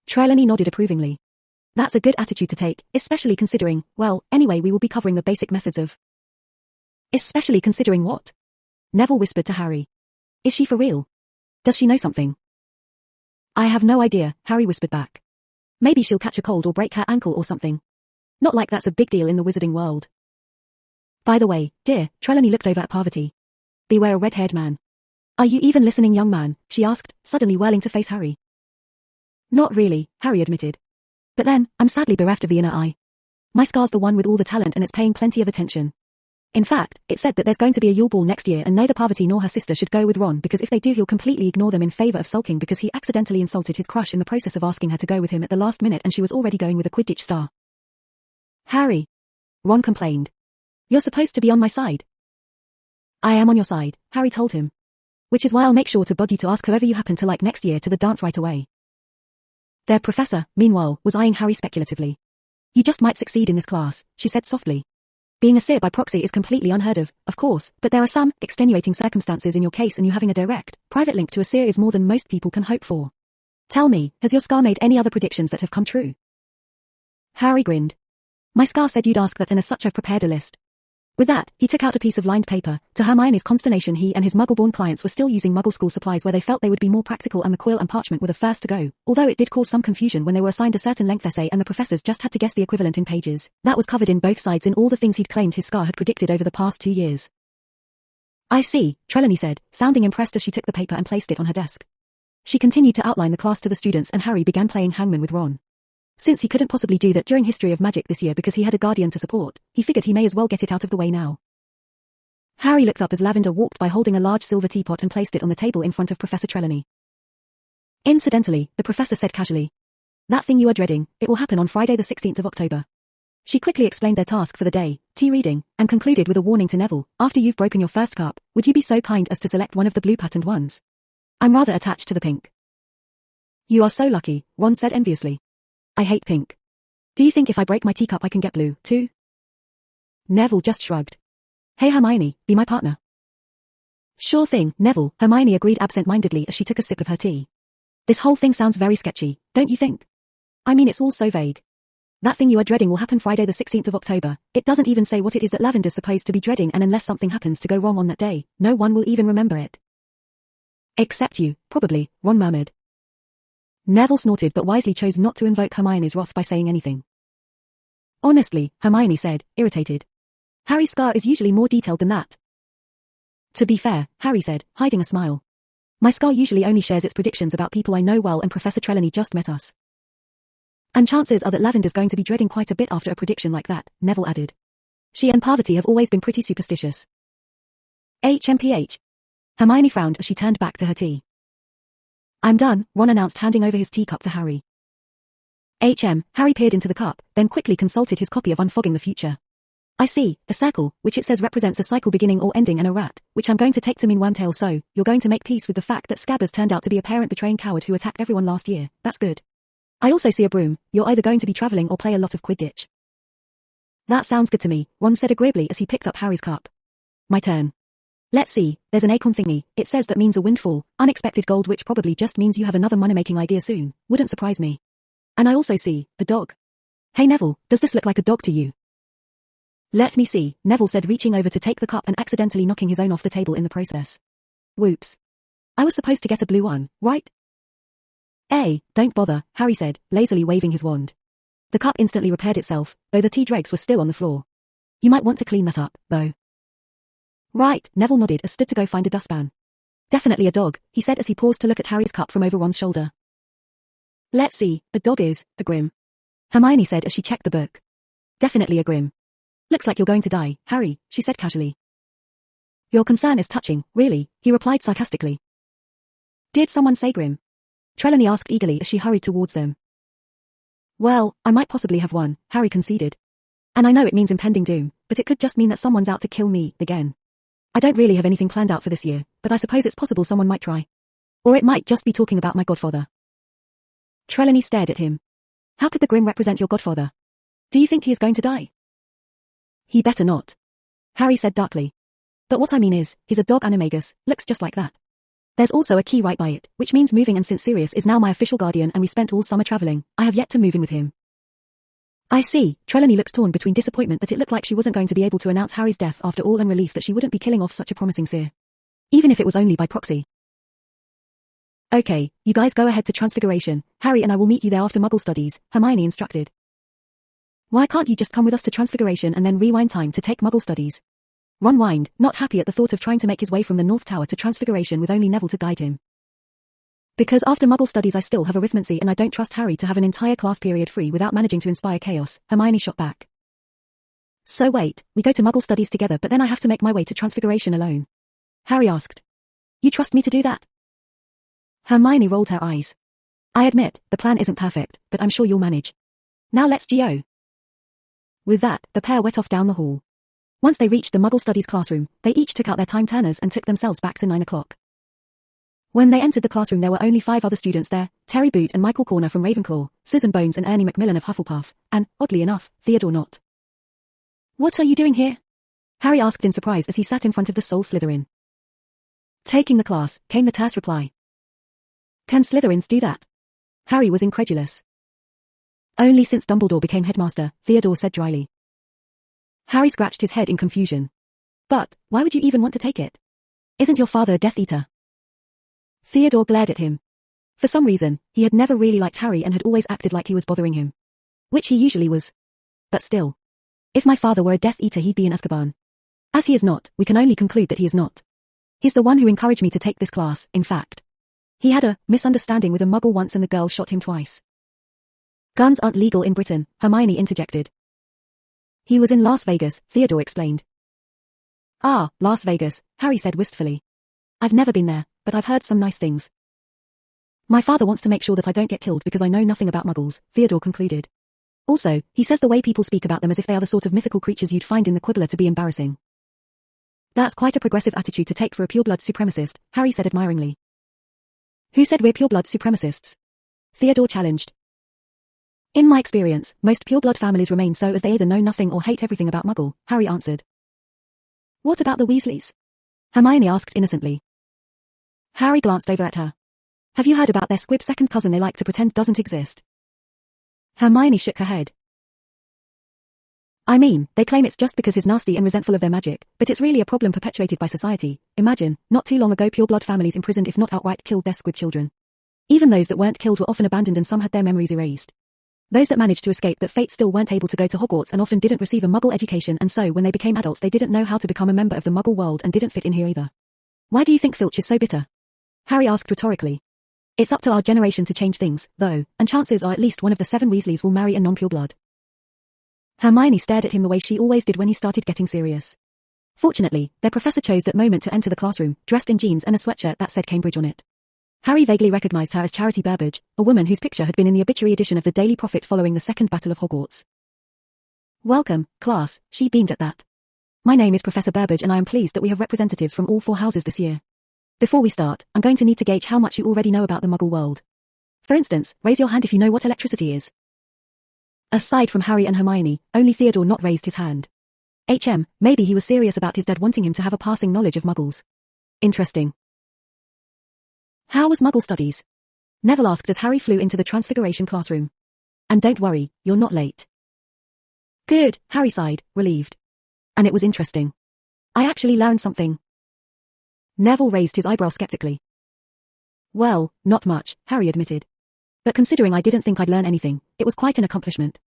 Trelawney nodded approvingly. That's a good attitude to take, especially considering, well, anyway, we will be covering the basic methods of... Especially considering what? Neville whispered to Harry. Is she for real? Does she know something? I have no idea, Harry whispered back. Maybe she'll catch a cold or break her ankle or something. Not like that's a big deal in the wizarding world. By the way, dear, Trelawney looked over at Parvati. Beware a red-haired man. Are you even listening, young man? She asked, suddenly whirling to face Harry. Not really, Harry admitted. But then, I'm sadly bereft of the inner eye. My scar's the one with all the talent, and it's paying plenty of attention. In fact, it said that there's going to be a Yule Ball next year, and neither Parvati nor her sister should go with Ron, because if they do he'll completely ignore them in favor of sulking because he accidentally insulted his crush in the process of asking her to go with him at the last minute, and she was already going with a Quidditch star. Harry. Ron complained. You're supposed to be on my side. I am on your side, Harry told him. Which is why I'll make sure to bug you to ask whoever you happen to like next year to the dance right away. Their professor, meanwhile, was eyeing Harry speculatively. You just might succeed in this class, she said softly. Being a seer by proxy is completely unheard of course, but there are some extenuating circumstances in your case, and you having a direct, private link to a seer is more than most people can hope for. Tell me, has your scar made any other predictions that have come true? Harry grinned. My scar said you'd ask that, and as such I've prepared a list. With that, he took out a piece of lined paper. To Hermione's consternation, he and his Muggle-born clients were still using Muggle school supplies where they felt they would be more practical, and the quill and parchment were the first to go, although it did cause some confusion when they were assigned a certain length essay and the professors just had to guess the equivalent in pages. That was covered in both sides in all the things he'd claimed his scar had predicted over the past 2 years. I see, Trelawney said, sounding impressed as she took the paper and placed it on her desk. She continued to outline the class to the students, and Harry began playing hangman with Ron. Since he couldn't possibly do that during History of Magic this year because he had a guardian to support, he figured he may as well get it out of the way now. Harry looked up as Lavender walked by holding a large silver teapot and placed it on the table in front of Professor Trelawney. Incidentally, the professor said casually. That thing you are dreading, it will happen on Friday the 16th of October. She quickly explained their task for the day, tea reading, and concluded with a warning to Neville. After you've broken your first cup, would you be so kind as to select one of the blue patterned ones? I'm rather attached to the pink. You are so lucky, Ron said enviously. I hate pink. Do you think if I break my teacup I can get blue, too? Neville just shrugged. Hey Hermione, be my partner. Sure thing, Neville, Hermione agreed absent-mindedly as she took a sip of her tea. This whole thing sounds very sketchy, don't you think? I mean, it's all so vague. That thing you are dreading will happen Friday the 16th of October. It doesn't even say what it is that Lavender's supposed to be dreading, and unless something happens to go wrong on that day, no one will even remember it. Except you, probably, Ron murmured. Neville snorted but wisely chose not to invoke Hermione's wrath by saying anything. Honestly, Hermione said, irritated. Harry's scar is usually more detailed than that. To be fair, Harry said, hiding a smile. My scar usually only shares its predictions about people I know well, and Professor Trelawney just met us. And chances are that Lavender's going to be dreading quite a bit after a prediction like that, Neville added. She and Parvati have always been pretty superstitious. HMPH. Hermione frowned as she turned back to her tea. I'm done, Ron announced, handing over his teacup to Harry. Harry peered into the cup, then quickly consulted his copy of Unfogging the Future. I see, a circle, which it says represents a cycle beginning or ending, and a rat, which I'm going to take to mean Wormtail. So, you're going to make peace with the fact that Scabbers turned out to be a parent-betraying coward who attacked everyone last year. That's good. I also see a broom. You're either going to be traveling or play a lot of Quidditch. That sounds good to me, Ron said agreeably as he picked up Harry's cup. My turn. Let's see, there's an acorn thingy. It says that means a windfall, unexpected gold, which probably just means you have another money-making idea soon. Wouldn't surprise me. And I also see a dog. Hey Neville, does this look like a dog to you? Let me see, Neville said, reaching over to take the cup and accidentally knocking his own off the table in the process. Whoops. I was supposed to get a blue one, right? Don't bother, Harry said, lazily waving his wand. The cup instantly repaired itself, though the tea dregs were still on the floor. You might want to clean that up, though. Right, Neville nodded as stood to go find a dustpan. Definitely a dog, he said as he paused to look at Harry's cup from over Ron's shoulder. Let's see, a dog is a Grim. Hermione said as she checked the book. Definitely a Grim. Looks like you're going to die, Harry, she said casually. Your concern is touching, really, he replied sarcastically. Did someone say Grim? Trelawney asked eagerly as she hurried towards them. Well, I might possibly have one, Harry conceded. And I know it means impending doom, but it could just mean that someone's out to kill me, again. I don't really have anything planned out for this year, but I suppose it's possible someone might try. Or it might just be talking about my godfather. Trelawney stared at him. How could the Grim represent your godfather? Do you think he is going to die? He better not. Harry said darkly. But what I mean is, he's a dog animagus, looks just like that. There's also a key right by it, which means moving, and since Sirius is now my official guardian and we spent all summer traveling, I have yet to move in with him. I see, Trelawney looked torn between disappointment that it looked like she wasn't going to be able to announce Harry's death after all, and relief that she wouldn't be killing off such a promising seer. Even if it was only by proxy. Okay, you guys go ahead to Transfiguration. Harry and I will meet you there after Muggle studies, Hermione instructed. Why can't you just come with us to Transfiguration and then rewind time to take Muggle studies? Ron whined, not happy at the thought of trying to make his way from the North Tower to Transfiguration with only Neville to guide him. Because after Muggle studies I still have arithmancy, and I don't trust Harry to have an entire class period free without managing to inspire chaos, Hermione shot back. So wait, we go to Muggle studies together but then I have to make my way to Transfiguration alone? Harry asked. You trust me to do that? Hermione rolled her eyes. I admit, the plan isn't perfect, but I'm sure you'll manage. Now let's go. With that, the pair went off down the hall. Once they reached the Muggle Studies classroom, they each took out their time turners and took themselves back to 9 o'clock. When they entered the classroom there were only 5 other students there, Terry Boot and Michael Corner from Ravenclaw, Susan Bones and Ernie Macmillan of Hufflepuff, and, oddly enough, Theodore Nott. What are you doing here? Harry asked in surprise as he sat in front of the sole Slytherin. Taking the class, came the terse reply. Can Slytherins do that? Harry was incredulous. Only since Dumbledore became headmaster, Theodore said dryly. Harry scratched his head in confusion. But, why would you even want to take it? Isn't your father a Death Eater? Theodore glared at him. For some reason, he had never really liked Harry and had always acted like he was bothering him. Which he usually was. But still. If my father were a Death Eater he'd be in Azkaban. As he is not, we can only conclude that he is not. He's the one who encouraged me to take this class, in fact. He had a misunderstanding with a Muggle once and the girl shot him twice. Guns aren't legal in Britain, Hermione interjected. He was in Las Vegas, Theodore explained. Ah, Las Vegas, Harry said wistfully. I've never been there, but I've heard some nice things. My father wants to make sure that I don't get killed because I know nothing about Muggles, Theodore concluded. Also, he says the way people speak about them as if they are the sort of mythical creatures you'd find in the Quibbler to be embarrassing. That's quite a progressive attitude to take for a pureblood supremacist, Harry said admiringly. Who said we're pureblood supremacists? Theodore challenged. In my experience, most pureblood families remain so as they either know nothing or hate everything about Muggle, Harry answered. What about the Weasleys? Hermione asked innocently. Harry glanced over at her. Have you heard about their squib second cousin they like to pretend doesn't exist? Hermione shook her head. I mean, they claim it's just because he's nasty and resentful of their magic, but it's really a problem perpetuated by society. Imagine, not too long ago pureblood families imprisoned if not outright killed their squib children. Even those that weren't killed were often abandoned and some had their memories erased. Those that managed to escape that fate still weren't able to go to Hogwarts and often didn't receive a Muggle education, and so when they became adults they didn't know how to become a member of the Muggle world and didn't fit in here either. Why do you think Filch is so bitter? Harry asked rhetorically. It's up to our generation to change things, though, and chances are at least one of the 7 Weasleys will marry a non-pureblood. Hermione stared at him the way she always did when he started getting serious. Fortunately, their professor chose that moment to enter the classroom, dressed in jeans and a sweatshirt that said Cambridge on it. Harry vaguely recognized her as Charity Burbage, a woman whose picture had been in the obituary edition of the Daily Prophet following the Second Battle of Hogwarts. Welcome, class, she beamed at that. My name is Professor Burbage and I am pleased that we have representatives from all 4 houses this year. Before we start, I'm going to need to gauge how much you already know about the Muggle world. For instance, raise your hand if you know what electricity is. Aside from Harry and Hermione, only Theodore not raised his hand. Maybe he was serious about his dad wanting him to have a passing knowledge of Muggles. Interesting. How was Muggle studies? Neville asked as Harry flew into the Transfiguration classroom. And don't worry, you're not late. Good, Harry sighed, relieved. And it was interesting. I actually learned something. Neville raised his eyebrow skeptically. Well, not much, Harry admitted. But considering I didn't think I'd learn anything, it was quite an accomplishment.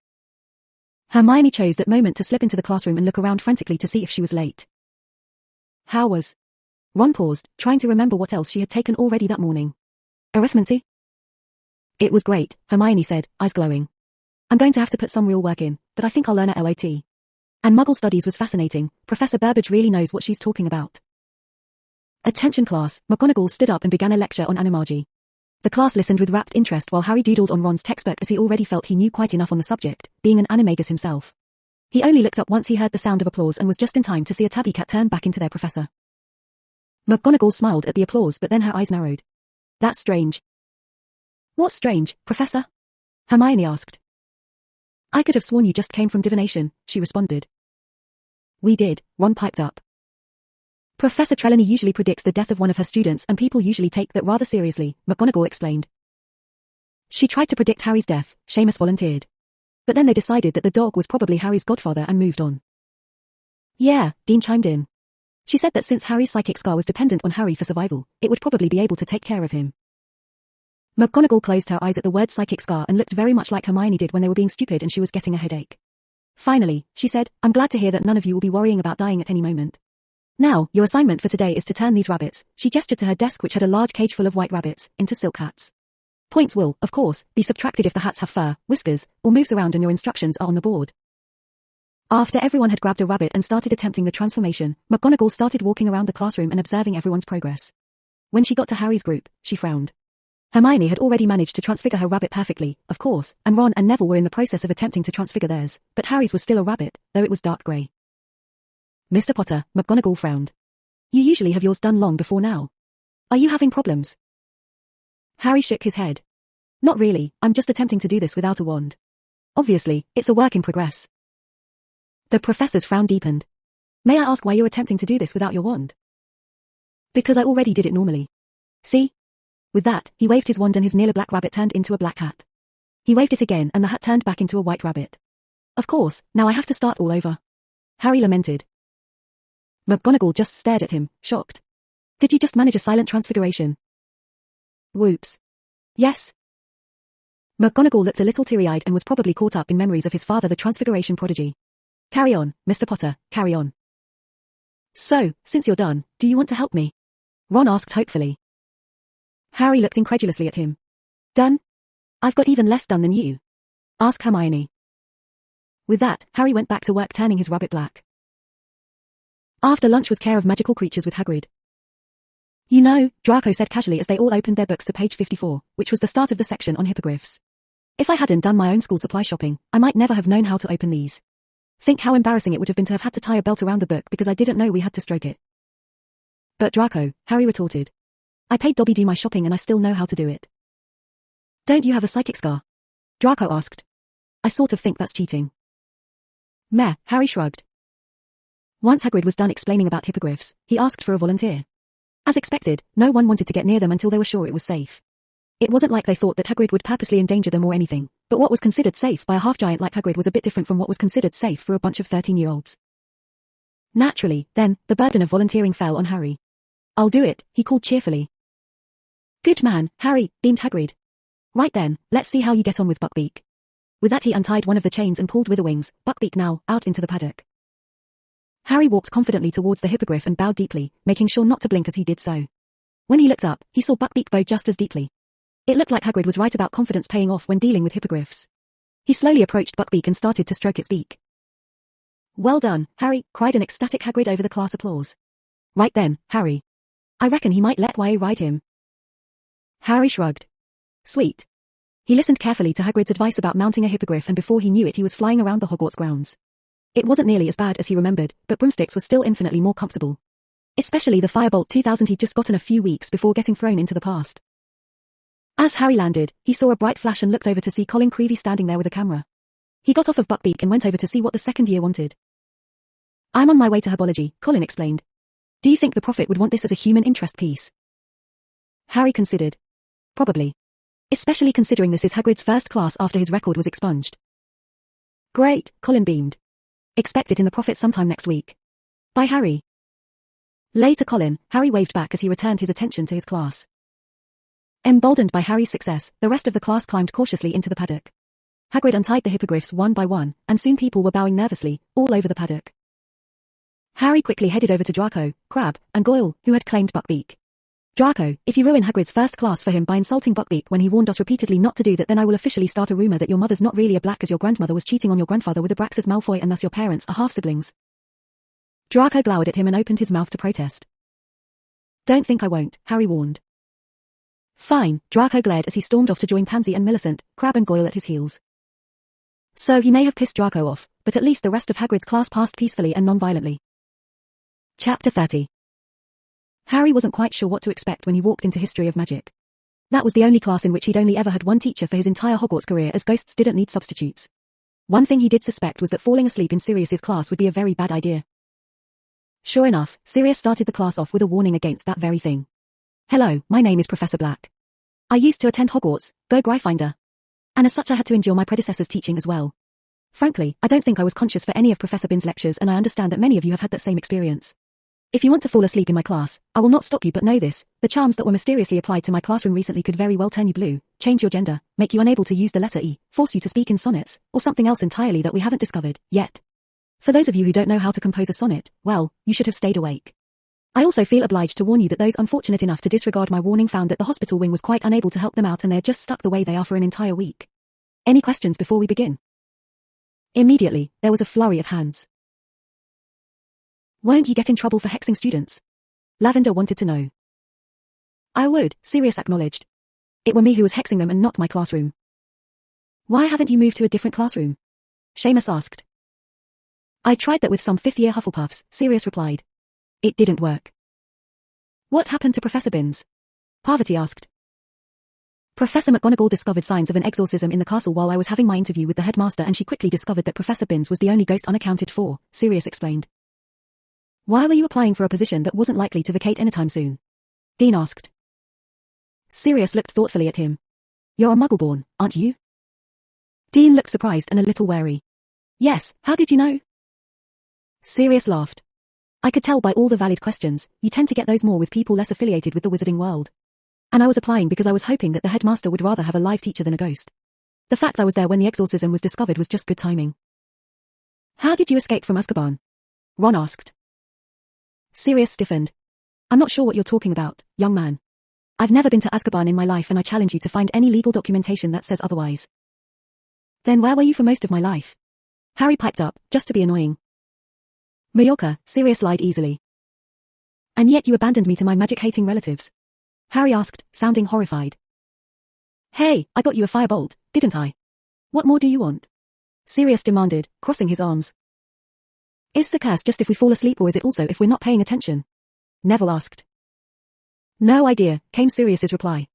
Hermione chose that moment to slip into the classroom and look around frantically to see if she was late. How was? Ron paused, trying to remember what else she had taken already that morning. Arithmancy? It was great, Hermione said, eyes glowing. I'm going to have to put some real work in, but I think I'll learn at LOT. And Muggle studies was fascinating. Professor Burbage really knows what she's talking about. Attention class, McGonagall stood up and began a lecture on animagi. The class listened with rapt interest while Harry doodled on Ron's textbook as he already felt he knew quite enough on the subject, being an animagus himself. He only looked up once he heard the sound of applause and was just in time to see a tabby cat turn back into their professor. McGonagall smiled at the applause but then her eyes narrowed. That's strange. What's strange, Professor? Hermione asked. I could have sworn you just came from divination, she responded. We did, Ron piped up. Professor Trelawney usually predicts the death of one of her students and people usually take that rather seriously, McGonagall explained. She tried to predict Harry's death, Seamus volunteered. But then they decided that the dog was probably Harry's godfather and moved on. Yeah, Dean chimed in. She said that since Harry's psychic scar was dependent on Harry for survival, it would probably be able to take care of him. McGonagall closed her eyes at the word psychic scar and looked very much like Hermione did when they were being stupid and she was getting a headache. Finally, she said, I'm glad to hear that none of you will be worrying about dying at any moment. Now, your assignment for today is to turn these rabbits, she gestured to her desk which had a large cage full of white rabbits, into silk hats. Points will, of course, be subtracted if the hats have fur, whiskers, or moves around and your instructions are on the board. After everyone had grabbed a rabbit and started attempting the transformation, McGonagall started walking around the classroom and observing everyone's progress. When she got to Harry's group, she frowned. Hermione had already managed to transfigure her rabbit perfectly, of course, and Ron and Neville were in the process of attempting to transfigure theirs, but Harry's was still a rabbit, though it was dark grey. Mr. Potter, McGonagall frowned. You usually have yours done long before now. Are you having problems? Harry shook his head. Not really, I'm just attempting to do this without a wand. Obviously, it's a work in progress. The professor's frown deepened. May I ask why you're attempting to do this without your wand? Because I already did it normally. See? With that, he waved his wand and his nearly black rabbit turned into a black hat. He waved it again and the hat turned back into a white rabbit. Of course, now I have to start all over. Harry lamented. McGonagall just stared at him, shocked. Did you just manage a silent transfiguration? Whoops. Yes. McGonagall looked a little teary-eyed and was probably caught up in memories of his father the transfiguration prodigy. Carry on, Mr. Potter, carry on. So, since you're done, do you want to help me? Ron asked hopefully. Harry looked incredulously at him. Done? I've got even less done than you. Asked Hermione. With that, Harry went back to work turning his rabbit black. After lunch was care of magical creatures with Hagrid. You know, Draco said casually as they all opened their books to page 54, which was the start of the section on hippogriffs. If I hadn't done my own school supply shopping, I might never have known how to open these. Think how embarrassing it would have been to have had to tie a belt around the book because I didn't know we had to stroke it. But Draco, Harry retorted. I paid Dobby do my shopping and I still know how to do it. Don't you have a psychic scar? Draco asked. I sort of think that's cheating. Meh, Harry shrugged. Once Hagrid was done explaining about hippogriffs, he asked for a volunteer. As expected, no one wanted to get near them until they were sure it was safe. It wasn't like they thought that Hagrid would purposely endanger them or anything, but what was considered safe by a half-giant like Hagrid was a bit different from what was considered safe for a bunch of 13-year-olds. Naturally, then, the burden of volunteering fell on Harry. "I'll do it," he called cheerfully. "Good man, Harry," beamed Hagrid. "Right then, let's see how you get on with Buckbeak." With that he untied one of the chains and pulled Witherwings, Buckbeak now, out into the paddock. Harry walked confidently towards the hippogriff and bowed deeply, making sure not to blink as he did so. When he looked up, he saw Buckbeak bow just as deeply. It looked like Hagrid was right about confidence paying off when dealing with hippogriffs. He slowly approached Buckbeak and started to stroke its beak. "Well done, Harry," cried an ecstatic Hagrid over the class applause. "Right then, Harry. I reckon he might let YA ride him." Harry shrugged. Sweet. He listened carefully to Hagrid's advice about mounting a hippogriff, and before he knew it he was flying around the Hogwarts grounds. It wasn't nearly as bad as he remembered, but broomsticks was still infinitely more comfortable. Especially the Firebolt 2000 he'd just gotten a few weeks before getting thrown into the past. As Harry landed, he saw a bright flash and looked over to see Colin Creevey standing there with a camera. He got off of Buckbeak and went over to see what the second year wanted. "I'm on my way to herbology," Colin explained. "Do you think the Prophet would want this as a human interest piece?" Harry considered. Probably. Especially considering this is Hagrid's first class after his record was expunged. "Great," Colin beamed. "Expect it in the Prophet sometime next week. Bye, Harry." Later Colin, Harry waved back as he returned his attention to his class. Emboldened by Harry's success, the rest of the class climbed cautiously into the paddock. Hagrid untied the hippogriffs one by one, and soon people were bowing nervously, all over the paddock. Harry quickly headed over to Draco, Crabbe, and Goyle, who had claimed Buckbeak. "Draco, if you ruin Hagrid's first class for him by insulting Buckbeak when he warned us repeatedly not to do that, then I will officially start a rumor that your mother's not really a black as your grandmother was cheating on your grandfather with Abraxas Malfoy and thus your parents are half-siblings." Draco glowered at him and opened his mouth to protest. "Don't think I won't," Harry warned. "Fine," Draco glared as he stormed off to join Pansy and Millicent, Crabbe and Goyle at his heels. So he may have pissed Draco off, but at least the rest of Hagrid's class passed peacefully and non-violently. Chapter 30. Harry wasn't quite sure what to expect when he walked into History of Magic. That was the only class in which he'd only ever had one teacher for his entire Hogwarts career, as ghosts didn't need substitutes. One thing he did suspect was that falling asleep in Sirius's class would be a very bad idea. Sure enough, Sirius started the class off with a warning against that very thing. "Hello, my name is Professor Black. I used to attend Hogwarts, go Gryffindor. And as such I had to endure my predecessor's teaching as well. Frankly, I don't think I was conscious for any of Professor Binns' lectures, and I understand that many of you have had that same experience. If you want to fall asleep in my class, I will not stop you, but know this, the charms that were mysteriously applied to my classroom recently could very well turn you blue, change your gender, make you unable to use the letter E, force you to speak in sonnets, or something else entirely that we haven't discovered, yet. For those of you who don't know how to compose a sonnet, well, you should have stayed awake. I also feel obliged to warn you that those unfortunate enough to disregard my warning found that the hospital wing was quite unable to help them out and they're just stuck the way they are for an entire week. Any questions before we begin?" Immediately, there was a flurry of hands. "Won't you get in trouble for hexing students?" Lavender wanted to know. "I would," Sirius acknowledged. "It were me who was hexing them and not my classroom." "Why haven't you moved to a different classroom?" Seamus asked. "I tried that with some fifth-year Hufflepuffs," Sirius replied. "It didn't work." "What happened to Professor Binns?" Parvati asked. "Professor McGonagall discovered signs of an exorcism in the castle while I was having my interview with the headmaster, and she quickly discovered that Professor Binns was the only ghost unaccounted for," Sirius explained. "Why were you applying for a position that wasn't likely to vacate anytime soon?" Dean asked. Sirius looked thoughtfully at him. "You're a Muggleborn, aren't you?" Dean looked surprised and a little wary. "Yes, how did you know?" Sirius laughed. "I could tell by all the valid questions, you tend to get those more with people less affiliated with the wizarding world. And I was applying because I was hoping that the headmaster would rather have a live teacher than a ghost. The fact I was there when the exorcism was discovered was just good timing." "How did you escape from Azkaban?" Ron asked. Sirius stiffened. "I'm not sure what you're talking about, young man. I've never been to Azkaban in my life, and I challenge you to find any legal documentation that says otherwise." "Then where were you for most of my life?" Harry piped up, just to be annoying. "Mallorca," Sirius lied easily. "And yet you abandoned me to my magic-hating relatives?" Harry asked, sounding horrified. "Hey, I got you a firebolt, didn't I? What more do you want?" Sirius demanded, crossing his arms. "Is the curse just if we fall asleep, or is it also if we're not paying attention?" Neville asked. "No idea," came Sirius's reply.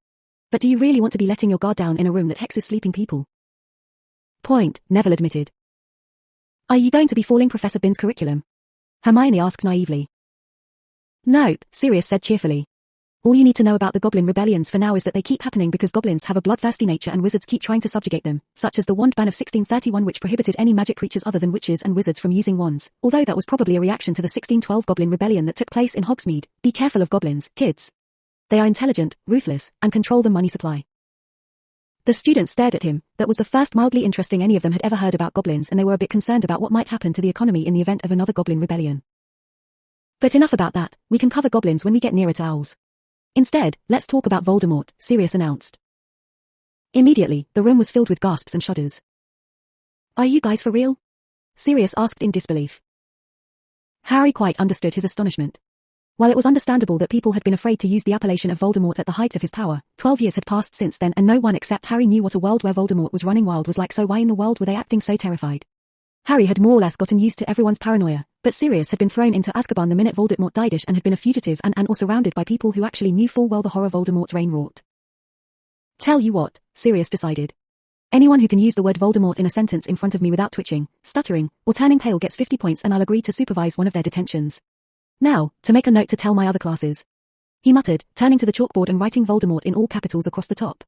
"But do you really want to be letting your guard down in a room that hexes sleeping people?" "Point," Neville admitted. "Are you going to be following Professor Binns' curriculum?" Hermione asked naively. Nope, Sirius said cheerfully. All you need to know about the Goblin Rebellions for now is that they keep happening because goblins have a bloodthirsty nature and wizards keep trying to subjugate them, such as the Wand Ban of 1631 which prohibited any magic creatures other than witches and wizards from using wands, although that was probably a reaction to the 1612 Goblin Rebellion that took place in Hogsmeade. Be careful of goblins, kids. They are intelligent, ruthless, and control the money supply. The students stared at him. That was the first mildly interesting any of them had ever heard about goblins, and they were a bit concerned about what might happen to the economy in the event of another Goblin Rebellion. But enough about that, we can cover goblins when we get nearer to owls. Instead, let's talk about Voldemort, Sirius announced. Immediately, the room was filled with gasps and shudders. Are you guys for real? Sirius asked in disbelief. Harry quite understood his astonishment. While it was understandable that people had been afraid to use the appellation of Voldemort at the height of his power, 12 years had passed since then and no one except Harry knew what a world where Voldemort was running wild was like, so why in the world were they acting so terrified? Harry had more or less gotten used to everyone's paranoia, but Sirius had been thrown into Azkaban the minute Voldemort died and had been a fugitive and or surrounded by people who actually knew full well the horror Voldemort's reign wrought. Tell you what, Sirius decided. Anyone who can use the word Voldemort in a sentence in front of me without twitching, stuttering, or turning pale gets 50 points and I'll agree to supervise one of their detentions. Now, to make a note to tell my other classes. He muttered, turning to the chalkboard and writing Voldemort in all capitals across the top.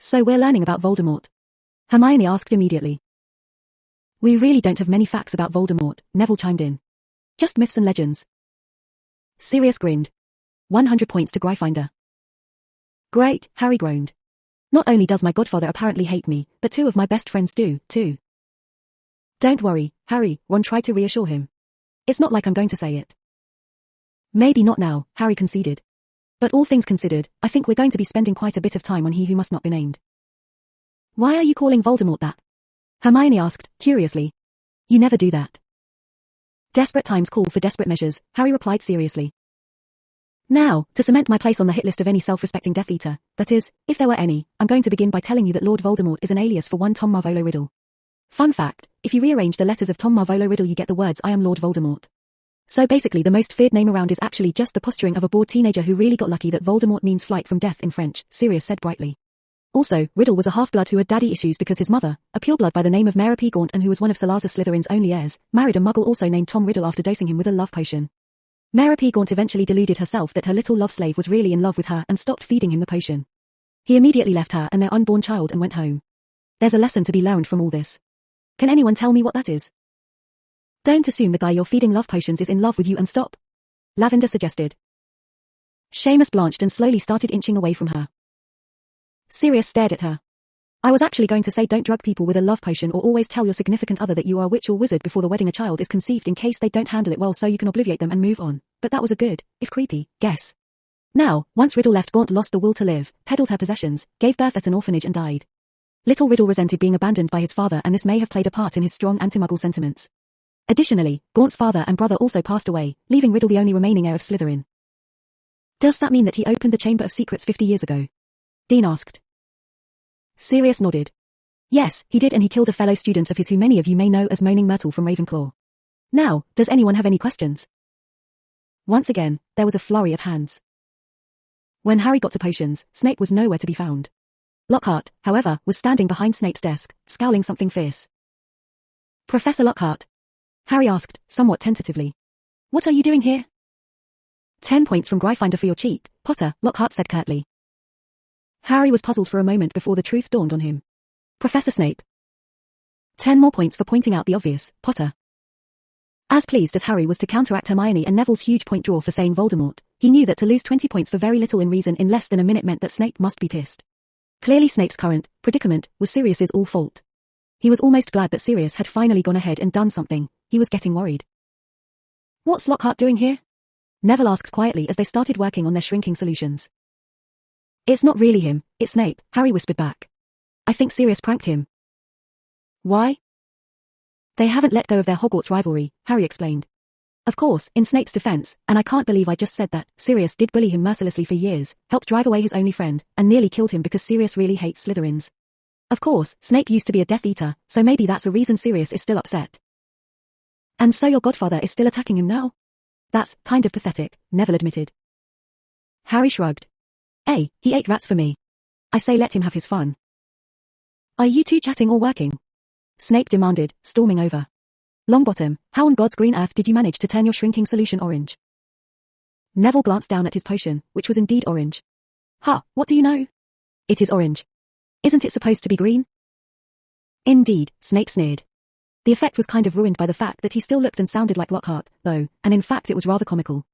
So we're learning about Voldemort? Hermione asked immediately. We really don't have many facts about Voldemort, Neville chimed in. Just myths and legends. Sirius grinned. 100 points to Gryffindor. Great, Harry groaned. Not only does my godfather apparently hate me, but two of my best friends do, too. Don't worry, Harry, Ron tried to reassure him. It's not like I'm going to say it. Maybe not now, Harry conceded. But all things considered, I think we're going to be spending quite a bit of time on He Who Must Not Be Named. Why are you calling Voldemort that? Hermione asked, curiously. You never do that. Desperate times call for desperate measures, Harry replied seriously. Now, to cement my place on the hit list of any self-respecting Death Eater, that is, if there were any, I'm going to begin by telling you that Lord Voldemort is an alias for one Tom Marvolo Riddle. Fun fact, if you rearrange the letters of Tom Marvolo Riddle you get the words I am Lord Voldemort. So basically the most feared name around is actually just the posturing of a bored teenager who really got lucky that Voldemort means flight from death in French, Sirius said brightly. Also, Riddle was a half-blood who had daddy issues because his mother, a pureblood by the name of Mara P. Gaunt and who was one of Salazar Slytherin's only heirs, married a muggle also named Tom Riddle after dosing him with a love potion. Mara P. Gaunt eventually deluded herself that her little love slave was really in love with her and stopped feeding him the potion. He immediately left her and their unborn child and went home. There's a lesson to be learned from all this. Can anyone tell me what that is? Don't assume the guy you're feeding love potions is in love with you and stop. Lavender suggested. Seamus blanched and slowly started inching away from her. Sirius stared at her. I was actually going to say don't drug people with a love potion or always tell your significant other that you are a witch or wizard before the wedding a child is conceived in case they don't handle it well so you can obliviate them and move on, but that was a good, if creepy, guess. Now, once Riddle left Gaunt lost the will to live, peddled her possessions, gave birth at an orphanage and died. Little Riddle resented being abandoned by his father and this may have played a part in his strong anti-muggle sentiments. Additionally, Gaunt's father and brother also passed away, leaving Riddle the only remaining heir of Slytherin. Does that mean that he opened the Chamber of Secrets 50 years ago? Dean asked. Sirius nodded. Yes, he did and he killed a fellow student of his who many of you may know as Moaning Myrtle from Ravenclaw. Now, does anyone have any questions? Once again, there was a flurry of hands. When Harry got to potions, Snape was nowhere to be found. Lockhart, however, was standing behind Snape's desk, scowling something fierce. Professor Lockhart? Harry asked, somewhat tentatively. What are you doing here? 10 points from Gryffindor for your cheek, Potter, Lockhart said curtly. Harry was puzzled for a moment before the truth dawned on him. Professor Snape. 10 more points for pointing out the obvious, Potter. As pleased as Harry was to counteract Hermione and Neville's huge point draw for saying Voldemort, he knew that to lose 20 points for very little in reason in less than a minute meant that Snape must be pissed. Clearly Snape's current predicament was Sirius's all fault. He was almost glad that Sirius had finally gone ahead and done something. He was getting worried. What's Lockhart doing here? Neville asked quietly as they started working on their shrinking solutions. It's not really him, it's Snape, Harry whispered back. I think Sirius pranked him. Why? They haven't let go of their Hogwarts rivalry, Harry explained. Of course, in Snape's defense, and I can't believe I just said that, Sirius did bully him mercilessly for years, helped drive away his only friend, and nearly killed him because Sirius really hates Slytherins. Of course, Snape used to be a Death Eater, so maybe that's a reason Sirius is still upset. And so your godfather is still attacking him now? That's kind of pathetic, Neville admitted. Harry shrugged. Hey, he ate rats for me. I say let him have his fun. Are you two chatting or working? Snape demanded, storming over. Longbottom, how on God's green earth did you manage to turn your shrinking solution orange? Neville glanced down at his potion, which was indeed orange. Ha, what do you know? It is orange. Isn't it supposed to be green? Indeed, Snape sneered. The effect was kind of ruined by the fact that he still looked and sounded like Lockhart, though, and in fact it was rather comical.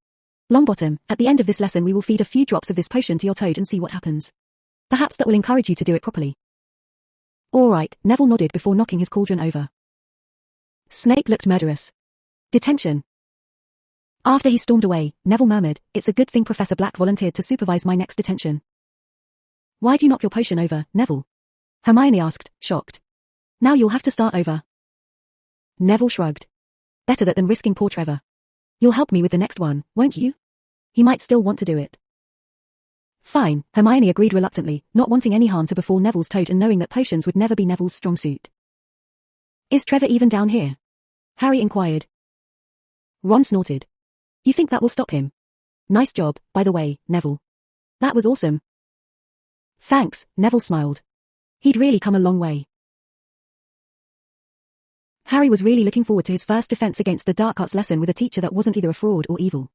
Longbottom, at the end of this lesson we will feed a few drops of this potion to your toad and see what happens. Perhaps that will encourage you to do it properly. All right, Neville nodded before knocking his cauldron over. Snape looked murderous. Detention. After he stormed away, Neville murmured, "It's a good thing Professor Black volunteered to supervise my next detention." "Why'd you knock your potion over, Neville?" Hermione asked, shocked. "Now you'll have to start over." Neville shrugged. "Better that than risking poor Trevor. You'll help me with the next one, won't you? He might still want to do it." Fine, Hermione agreed reluctantly, not wanting any harm to befall Neville's toad and knowing that potions would never be Neville's strong suit. "Is Trevor even down here?" Harry inquired. Ron snorted. "You think that will stop him? Nice job, by the way, Neville. That was awesome." "Thanks," Neville smiled. He'd really come a long way. Harry was really looking forward to his first defense against the dark arts lesson with a teacher that wasn't either a fraud or evil.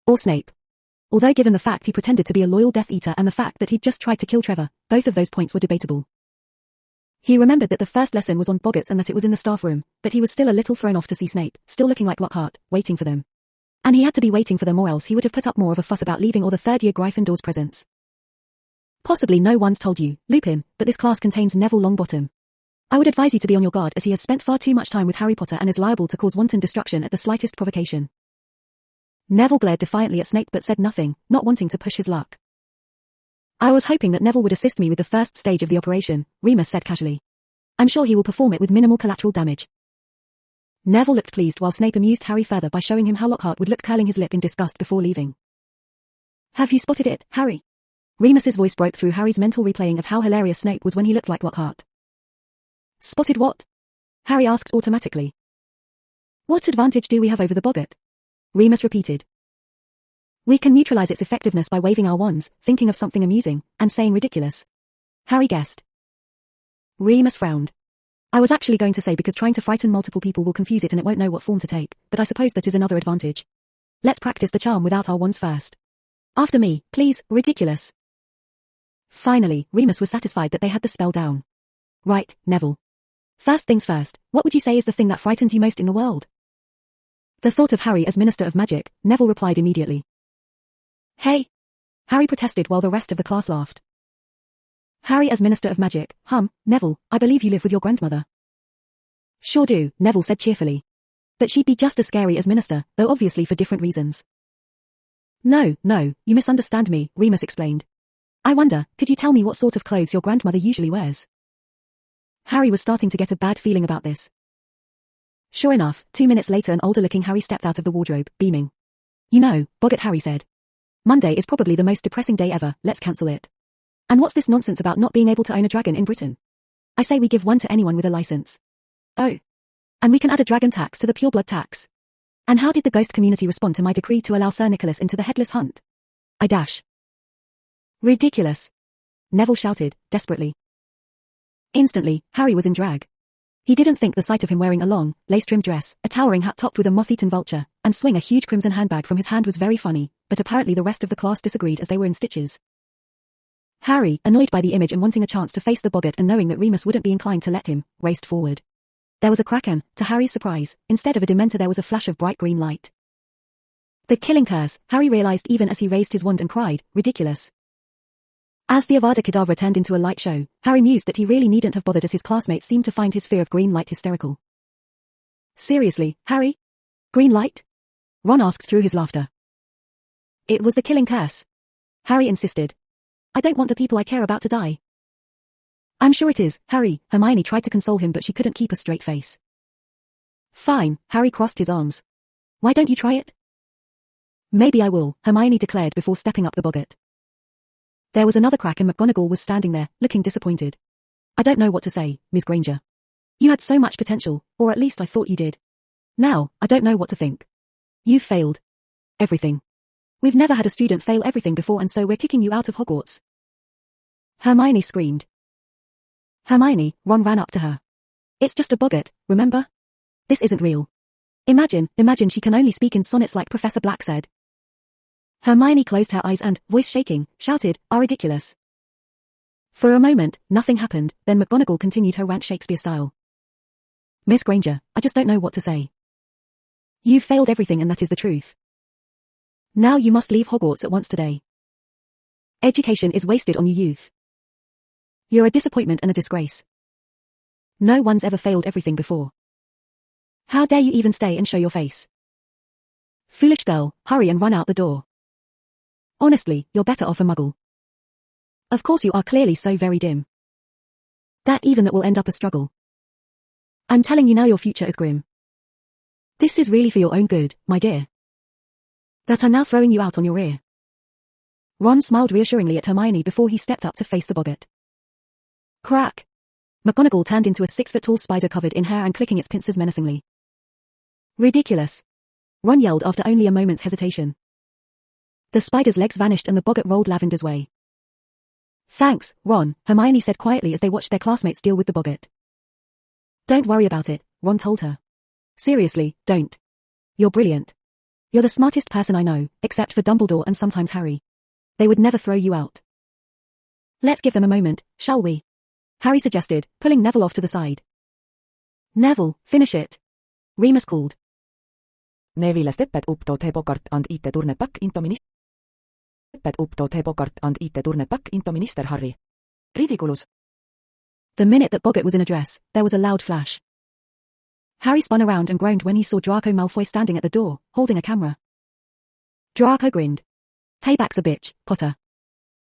Or Snape. Although given the fact he pretended to be a loyal Death Eater and the fact that he'd just tried to kill Trevor, both of those points were debatable. He remembered that the first lesson was on Boggarts and that it was in the staff room, but he was still a little thrown off to see Snape, still looking like Lockhart, waiting for them. And he had to be waiting for them or else he would have put up more of a fuss about leaving or the third-year Gryffindor's presence. Possibly no one's told you, Lupin, but this class contains Neville Longbottom. I would advise you to be on your guard as he has spent far too much time with Harry Potter and is liable to cause wanton destruction at the slightest provocation. Neville glared defiantly at Snape but said nothing, not wanting to push his luck. "I was hoping that Neville would assist me with the first stage of the operation," Remus said casually. "I'm sure he will perform it with minimal collateral damage." Neville looked pleased while Snape amused Harry further by showing him how Lockhart would look curling his lip in disgust before leaving. "Have you spotted it, Harry?" Remus's voice broke through Harry's mental replaying of how hilarious Snape was when he looked like Lockhart. "Spotted what?" Harry asked automatically. "What advantage do we have over the Boggart?" Remus repeated. "We can neutralize its effectiveness by waving our wands, thinking of something amusing, and saying ridiculous." Harry guessed. Remus frowned. "I was actually going to say because trying to frighten multiple people will confuse it and it won't know what form to take, but I suppose that is another advantage. Let's practice the charm without our wands first. After me, please, ridiculous." Finally, Remus was satisfied that they had the spell down. "Right, Neville. First things first, what would you say is the thing that frightens you most in the world?" The thought of Harry as Minister of Magic, Neville replied immediately. "Hey!" Harry protested while the rest of the class laughed. "Harry as Minister of Magic, Neville, I believe you live with your grandmother." "Sure do," Neville said cheerfully. "But she'd be just as scary as Minister, though obviously for different reasons." No, you misunderstand me," Remus explained. "I wonder, could you tell me what sort of clothes your grandmother usually wears?" Harry was starting to get a bad feeling about this. Sure enough, 2 minutes later an older-looking Harry stepped out of the wardrobe, beaming. "You know, Boggart," Harry said. "Monday is probably the most depressing day ever, let's cancel it. And what's this nonsense about not being able to own a dragon in Britain? I say we give one to anyone with a license. Oh. And we can add a dragon tax to the pureblood tax. And how did the ghost community respond to my decree to allow Sir Nicholas into the Headless Hunt? I dash." "Ridiculous!" Neville shouted, desperately. Instantly, Harry was in drag. He didn't think the sight of him wearing a long, lace-trimmed dress, a towering hat topped with a moth-eaten vulture, and swing a huge crimson handbag from his hand was very funny, but apparently the rest of the class disagreed as they were in stitches. Harry, annoyed by the image and wanting a chance to face the Boggart and knowing that Remus wouldn't be inclined to let him, raced forward. There was a crack and, to Harry's surprise, instead of a Dementor there was a flash of bright green light. The killing curse, Harry realized even as he raised his wand and cried, ridiculous. As the Avada Kedavra turned into a light show, Harry mused that he really needn't have bothered as his classmates seemed to find his fear of green light hysterical. Seriously, Harry? Green light? Ron asked through his laughter. It was the killing curse. Harry insisted. I don't want the people I care about to die. I'm sure it is, Harry, Hermione tried to console him but she couldn't keep a straight face. Fine, Harry crossed his arms. Why don't you try it? Maybe I will, Hermione declared before stepping up the Boggart. There was another crack and McGonagall was standing there, looking disappointed. I don't know what to say, Ms. Granger. You had so much potential, or at least I thought you did. Now, I don't know what to think. You've failed. Everything. We've never had a student fail everything before and so we're kicking you out of Hogwarts. Hermione screamed. Hermione, Ron ran up to her. It's just a Boggart, remember? This isn't real. Imagine she can only speak in sonnets like Professor Black said. Hermione closed her eyes and, voice shaking, shouted, "Are ridiculous." For a moment, nothing happened, then McGonagall continued her rant Shakespeare style. "Miss Granger, I just don't know what to say. You've failed everything and that is the truth. Now you must leave Hogwarts at once today. Education is wasted on you youth. You're a disappointment and a disgrace. No one's ever failed everything before. How dare you even stay and show your face? Foolish girl, hurry and run out the door. Honestly, you're better off a muggle. Of course you are clearly so very dim. That will end up a struggle. I'm telling you now your future is grim. This is really for your own good, my dear. That I'm now throwing you out on your rear." Ron smiled reassuringly at Hermione before he stepped up to face the boggart. Crack! McGonagall turned into a 6-foot-tall spider covered in hair and clicking its pincers menacingly. "Ridiculous!" Ron yelled after only a moment's hesitation. The spider's legs vanished and the boggart rolled Lavender's way. "Thanks, Ron," Hermione said quietly as they watched their classmates deal with the boggart. "Don't worry about it," Ron told her. "Seriously, don't. You're brilliant. You're the smartest person I know, except for Dumbledore and sometimes Harry. They would never throw you out." "Let's give them a moment, shall we?" Harry suggested, pulling Neville off to the side. "Neville, finish it," Remus called. Neville stepped up to the boggart and it turned back into Minister Harry. Ridiculous. The minute that boggart was in a dress, there was a loud flash. Harry spun around and groaned when he saw Draco Malfoy standing at the door, holding a camera. Draco grinned. "Payback's a bitch, Potter."